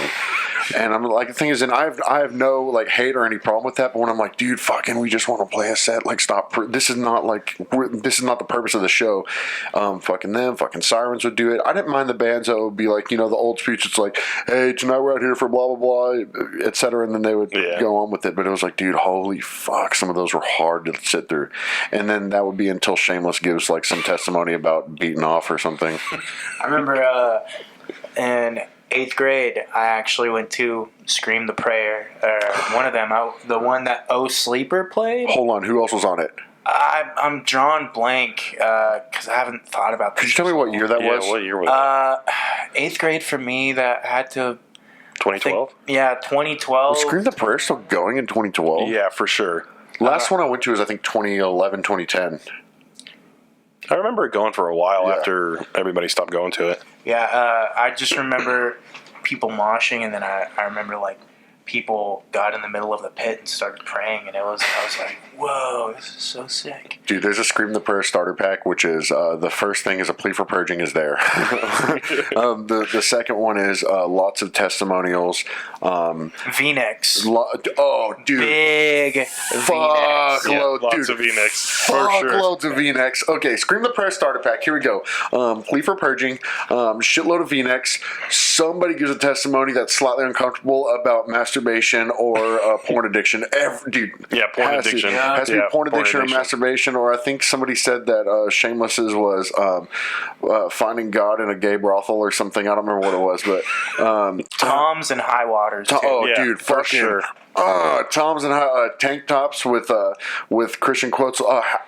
and I'm like, the thing is, and I have no like hate or any problem with that. But when I'm like, dude, fucking, we just want to play a set. Like, stop. This is not the purpose of the show. Fucking them, fucking Sirens would do it. I didn't mind the bands that would be like, the old speech. It's like, hey, tonight we're out here for blah blah blah, etc. And then they would go on with it. But it was like, dude, holy fuck, some of those were hard to sit through. And then that would be until Shameless gives like some testimony about beating off or something. I remember in 8th grade, I actually went to Scream the Prayer. One of them, the one that O Sleeper played. Hold on, who else was on it? I'm drawing blank because I haven't thought about this. Could you tell me what year that was? What year was that? 8th grade for me, that had to... 2012? Yeah, 2012. Was Scream the Prayer still going in 2012? Yeah, for sure. Last one I went to was, I think, 2011, 2010. I remember it going for a while after everybody stopped going to it. Yeah, I just remember people moshing, and then I remember like people got in the middle of the pit and started praying, and I was like, whoa, this is so sick. Dude, there's a Scream the Prayer starter pack, which is the first thing is a plea for purging is there. The second one is lots of testimonials. V-necks. Oh, dude. Big Fuck V-necks. loads, lots dude. of V-necks. Fuck For sure. loads of V-necks. Okay, Scream the Prayer starter pack. Here we go. Plea for purging. Shitload of V-necks. somebody gives a testimony that's slightly uncomfortable about masturbation or porn addiction, dude. Yeah, porn has addiction. Has to be porn addiction or addiction. masturbation, or I think somebody said that Shameless's was finding God in a gay brothel or something. I don't remember what it was, but Toms and high waters. Too. Yeah, dude, for fucking sure. Toms and tank tops with Christian quotes.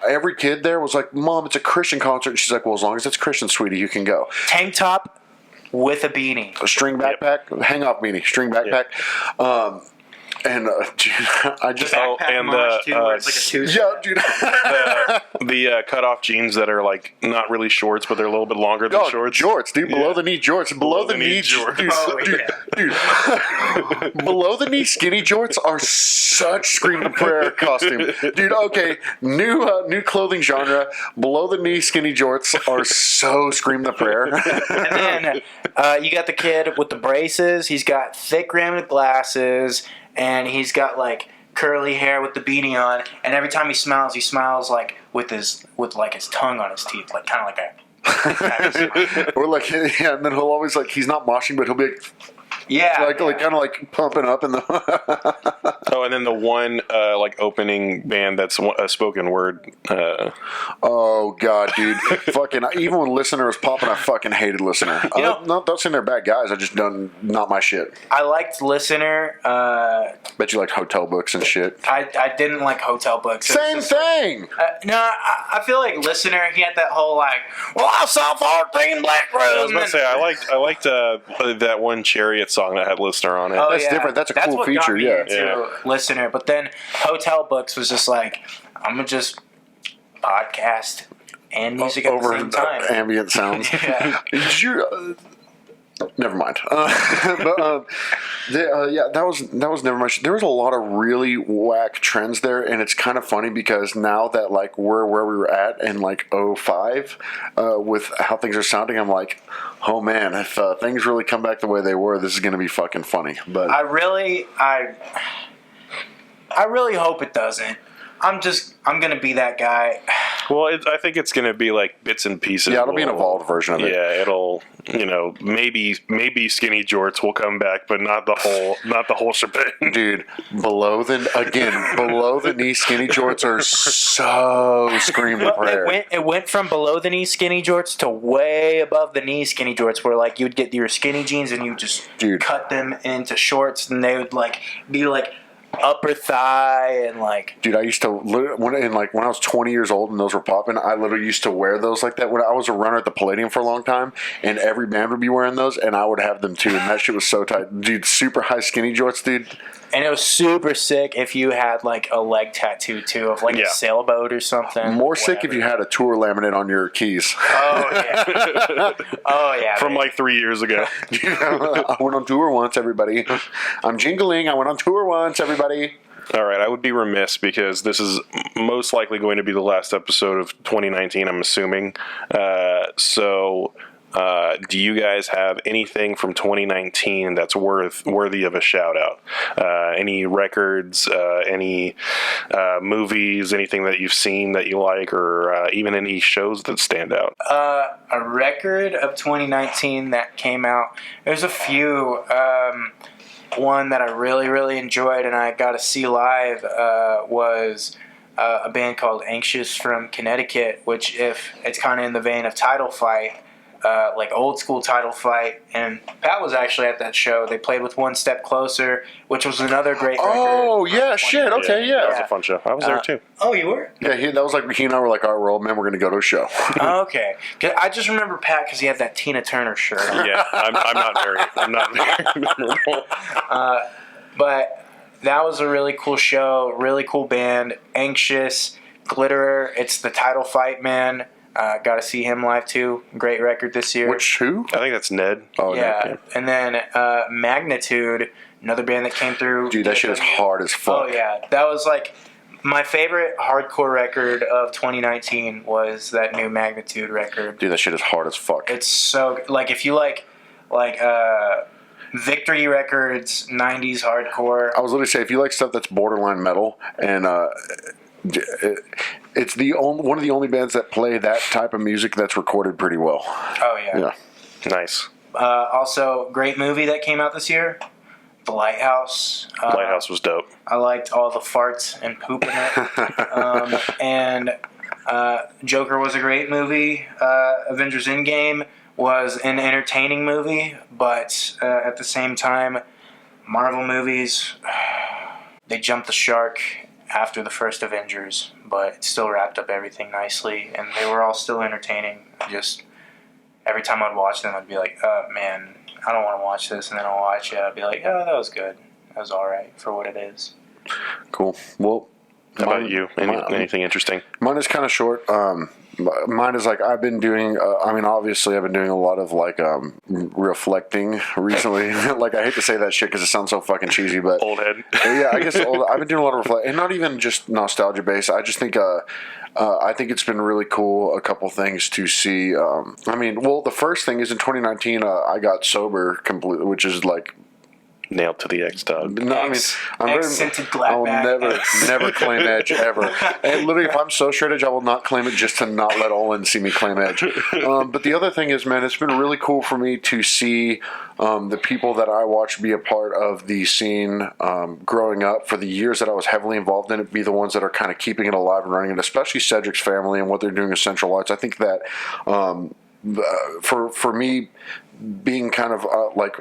Every kid there was like, "Mom, it's a Christian concert." And she's like, "Well, as long as it's Christian, sweetie, you can go." Tank top with a beanie. A string backpack, hang off beanie, string backpack. And dude, I just and homage too, where it's like a two-step. yeah, dude. The cutoff jeans that are like not really shorts, but they're a little bit longer than shorts. Jorts, dude, below the knee jorts, below the knee jorts. dude, below the knee skinny jorts are such scream the prayer costume, dude. Okay, new clothing genre. Below the knee skinny jorts are so scream the prayer. And then you got the kid with the braces. He's got thick rimmed glasses, and he's got like curly hair with the beanie on. And every time he smiles like with his tongue on his teeth, like kind of like a. Or like, yeah, and then he'll always like he's not moshing, but he'll be like kind of like pumping up in the. Oh, and then the one like opening band that's a spoken word. Oh god, dude! Fucking even when Listener was popping, I fucking hated Listener. Don't say they're bad guys. I just not my shit. I liked Listener. Bet you liked Hotel Books and shit. I didn't like Hotel Books. Same thing. No, I feel like Listener. He had that whole like, well, I saw 14 black rooms. I was about to say I liked that one Chariot song that had Listener on it. Oh, That's different. That's a cool what feature. Got me Yeah. into Listener, but then Hotel Books was just like, I'm gonna just podcast and music at the same time. Ambient sounds. Yeah. Did you? Never mind. But that was never much. There was a lot of really whack trends there, and it's kind of funny because now that like we're where we were at in like 2005 with how things are sounding, I'm like, oh man, if things really come back the way they were, this is going to be fucking funny. But I really hope it doesn't. I'm gonna be that guy. Well, I think it's going to be like bits and pieces. yeah, it'll be an evolved version of it. Yeah, it'll maybe skinny jorts will come back, but not the whole shebang. Dude, below the knee skinny jorts are so scream the prayer. It went from below the knee skinny jorts to way above the knee skinny jorts, where like you'd get your skinny jeans and you just cut them into shorts, and they would like be like upper thigh and like. Dude, I used to when I was 20 years old and those were popping, I literally used to wear those like that. When I was a runner at the Palladium for a long time, and every band would be wearing those, and I would have them too, and that shit was so tight, dude. Super high skinny jorts, dude. And it was super sick if you had like a leg tattoo too of like a sailboat or something. More sick if you had a tour laminate on your keys. Oh yeah. Oh yeah. From like 3 years ago. I went on tour once, everybody. I'm jingling. I went on tour once, everybody. All right, I would be remiss because this is most likely going to be the last episode of 2019, I'm assuming. Do you guys have anything from 2019 that's worthy of a shout out? Any records, any movies, anything that you've seen that you like, or even any shows that stand out? A record of 2019 that came out. There's a few. One that I really, really enjoyed and I got to see live was a band called Anxious from Connecticut, which if it's kind of in the vein of Title Fight, like old school Title Fight, and Pat was actually at that show. They played with One Step Closer, which was another great record. Oh yeah, shit. Okay, yeah. That was a fun show. I was there too. Oh, you were? Yeah, that was like he and I were like, all right, we're old men. We're gonna go to a show. Okay, 'cause I just remember Pat because he had that Tina Turner shirt. Yeah, I'm not very memorable. But that was a really cool show, really cool band. Anxious, Glitterer. It's the Title Fight man. Got to see him live too. Great record this year. Who? I think that's Ned. Oh yeah. Ned. And then Magnitude, another band that came through. Dude, that shit is hard as fuck. Oh yeah, that was like my favorite hardcore record of 2019 was that new Magnitude record. Dude, that shit is hard as fuck. It's so like if you like Victory Records 90s hardcore. I was literally saying if you like stuff that's borderline metal and it's one of the only bands that play that type of music that's recorded pretty well. Oh yeah. Yeah. Nice. Also, great movie that came out this year, The Lighthouse. Lighthouse was dope. I liked all the farts and poop in it. And Joker was a great movie. Avengers Endgame was an entertaining movie, but at the same time, Marvel movies, they jumped the shark after the first Avengers, but it still wrapped up everything nicely, and they were all still entertaining. Just every time I'd watch them, I'd be like, oh man, I don't want to watch this, and then I'll watch it. I'd be like, oh, that was good. That was all right for what it is. Cool. Well, how about you? Anything interesting? Mine is kind of short. Mine is like I've been doing. Obviously, I've been doing a lot of like reflecting recently. Like I hate to say that shit because it sounds so fucking cheesy, but Old head. Yeah, I guess I've been doing a lot of reflecting, and not even just nostalgia based. I just think I think it's been really cool. A couple things to see. The first thing is in 2019, I got sober completely, which is like. Nailed to the X dog. No, I'll never claim Edge ever. And literally, if I'm so straight edge, I will not claim it just to not let Olin see me claim Edge. But the other thing is, man, it's been really cool for me to see the people that I watched be a part of the scene growing up for the years that I was heavily involved in it, be the ones that are kind of keeping it alive and running it, especially Cedric's family and what they're doing with Central Lights. I think that for me, being kind of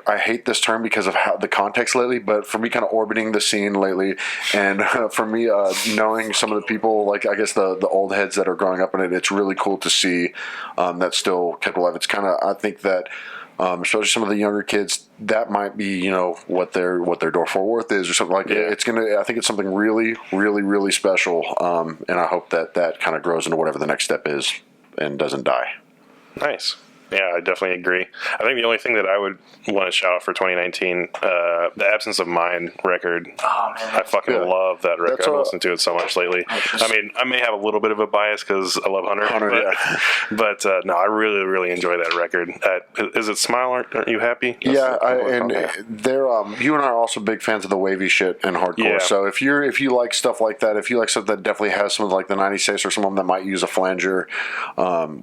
I hate this term because of how the context lately, but for me kind of orbiting the scene lately, and for me knowing some of the people, like I guess the old heads that are growing up in it, it's really cool to see that still kept alive. It's kind of, I think that especially some of the younger kids, that might be what their door for worth is or something like that. It's gonna, I think it's something really, really, really special, and I hope that kind of grows into whatever the next step is and doesn't die. Nice. Yeah, I definitely agree. I think the only thing that I would want to shout out for 2019, the Absence of Mind record. Oh, man. I fucking love that record. I've listened to it so much lately. I may have a little bit of a bias because I love Hunter. But no, I really, really enjoy that record. Is it Smile? Aren't you happy? They're you and I are also big fans of the wavy shit and hardcore. Yeah. So if you like stuff like that, if you like stuff that definitely has some of like the 96 or some of them that might use a flanger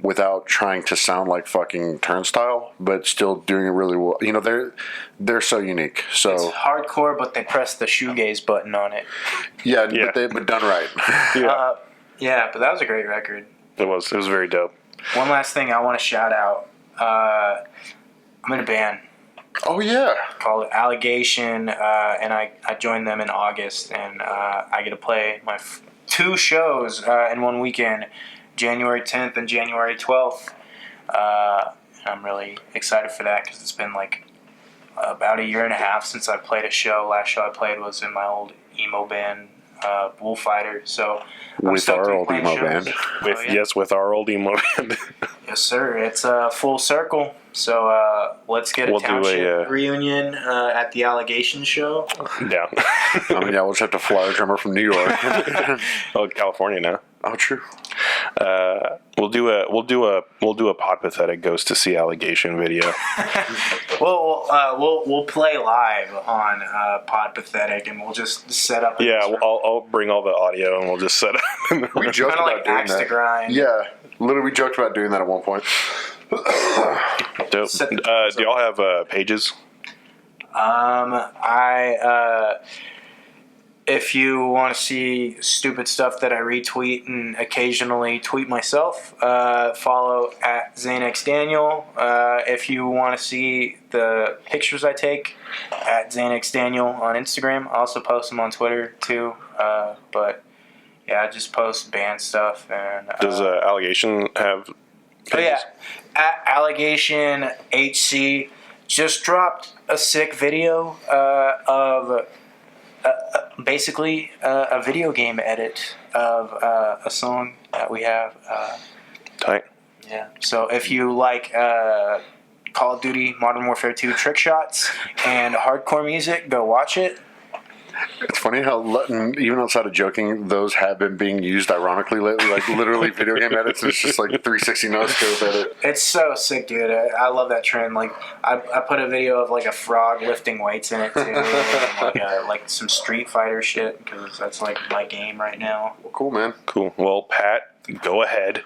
without trying to sound like fucking Turnstile, but still doing it really well. They're so unique. So it's hardcore, but they press the shoegaze button on it. Yeah. But done right. But that was a great record. It was very dope. One last thing I want to shout out. I'm in a band. Oh yeah. Called Allegation, and I joined them in August, and I get to play my 2 shows in one weekend, January 10th and January 12th. I'm really excited for that because it's been like about a year and a half since I played a show. Last show I played was in my old emo band, Bullfighter. So with our old emo band. With our old emo band. Yes, sir. It's full circle. So let's get a township reunion at the Allegation show. Yeah. We'll just have to fly a drummer from New York. California now. Oh, true. We'll do a Pod Pathetic goes to see Allegation video. We'll play live on Pod Pathetic, and we'll just set up. I'll bring all the audio, and we'll just set up. We joked about doing that. To grind. Yeah, literally, we joked about doing that at one point. Dope. Do y'all have pages? If you want to see stupid stuff that I retweet and occasionally tweet myself, follow at ZaneXDaniel. If you want to see the pictures I take, at ZaneXDaniel on Instagram. I also post them on Twitter too. But yeah, I just post band stuff. And does Allegation have pages? Oh yeah, at Allegation HC just dropped a sick video of basically a video game edit of a song that we have. Tight. Yeah. So if you like Call of Duty Modern Warfare 2 trick shots and hardcore music, go watch it. It's funny how, even outside of joking, those have been being used ironically lately. Like literally video game edits. It's just like 360 no-scope edit. It's so sick, dude. I love that trend. Like I put a video of like a frog lifting weights in it too, and like some Street Fighter shit because that's like my game right now. Well, cool, man. Cool. Well, Pat, go ahead.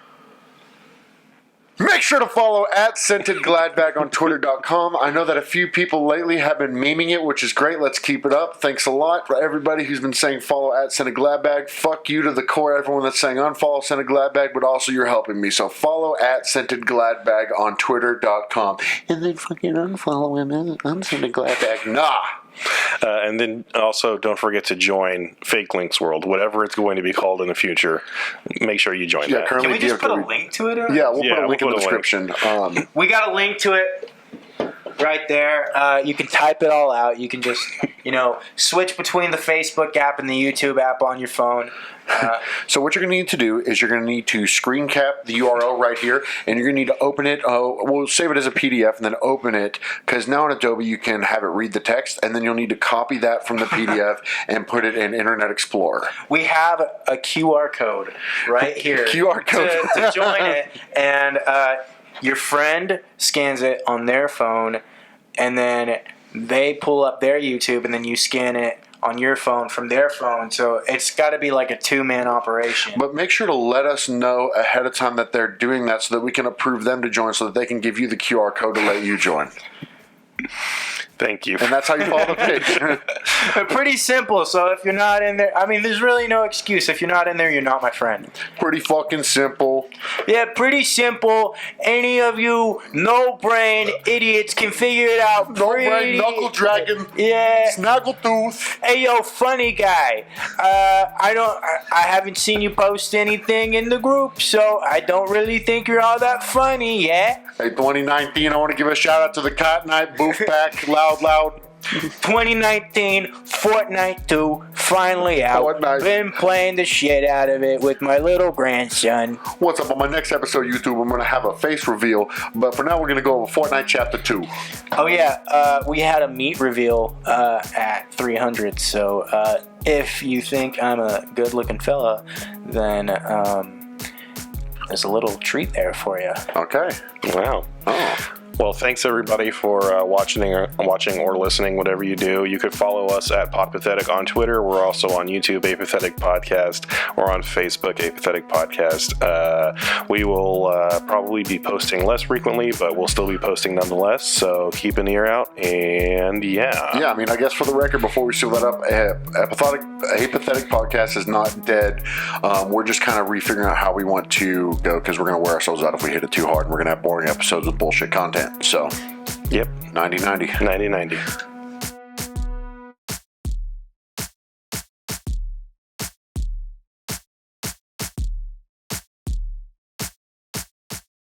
Make Make sure to follow at Scented Gladbag on Twitter.com. I know that a few people lately have been memeing it, which is great. Let's keep it up. Thanks a lot for everybody who's been saying follow at Scented Gladbag. Fuck you to the core, everyone that's saying unfollow Scented Gladbag, but also you're helping me. So follow at Scented Gladbag on Twitter.com. And then fucking unfollow him. I'm Scented Gladbag. Nah. And then also don't forget to join Fake Links World, whatever it's going to be called in the future. Make sure you join that. Currently Can we just put a link to it? Or? Yeah, we'll put a link in the description. We got a link to it right there. You can type it all out. You can just, switch between the Facebook app and the YouTube app on your phone. So what you're going to need to do is you're going to need to screen cap the URL right here, and you're going to need to open it. We'll save it as a PDF and then open it, because now in Adobe you can have it read the text, and then you'll need to copy that from the PDF and put it in Internet Explorer. We have a QR code right here QR code to join it, and your friend scans it on their phone, and then they pull up their YouTube, and then you scan it on your phone from their phone. So it's got to be like a two-man operation. But make sure to let us know ahead of time that they're doing that so that we can approve them to join, so that they can give you the QR code to let you join. Thank you. And that's how you follow the page. Pretty simple. So if you're not in there, there's really no excuse. If you're not in there, you're not my friend. Pretty fucking simple. Yeah, pretty simple. Any of you no-brain idiots can figure it out. No brain, knuckle dragon. Yeah. Snaggletooth. Hey, yo, funny guy. I haven't seen you post anything in the group, so I don't really think you're all that funny, yeah? Hey, 2019, I want to give a shout out to the Cotton Eye Booth Pack. Loud. 2019 Fortnite 2 finally out. Fortnite. Been playing the shit out of it with my little grandson. What's up? On my next episode of YouTube, I'm going to have a face reveal. But for now, we're going to go over Fortnite Chapter 2. Oh yeah, we had a meat reveal at 300. So if you think I'm a good-looking fella, then there's a little treat there for you. Okay. Wow. Oh. Well, thanks everybody for watching or listening, whatever you do. You could follow us at Pathetic on Twitter. We're also on YouTube, A Pathetic Podcast. We're on Facebook, A Pathetic Podcast. We will probably be posting less frequently, but we'll still be posting nonetheless. So keep an ear out, and yeah. Yeah, I guess for the record, before we seal that up, A Pathetic Podcast is not dead. We're just kind of refiguring out how we want to go, because we're going to wear ourselves out if we hit it too hard, and we're going to have boring episodes with bullshit content. So, Yep. 90-90. 90-90.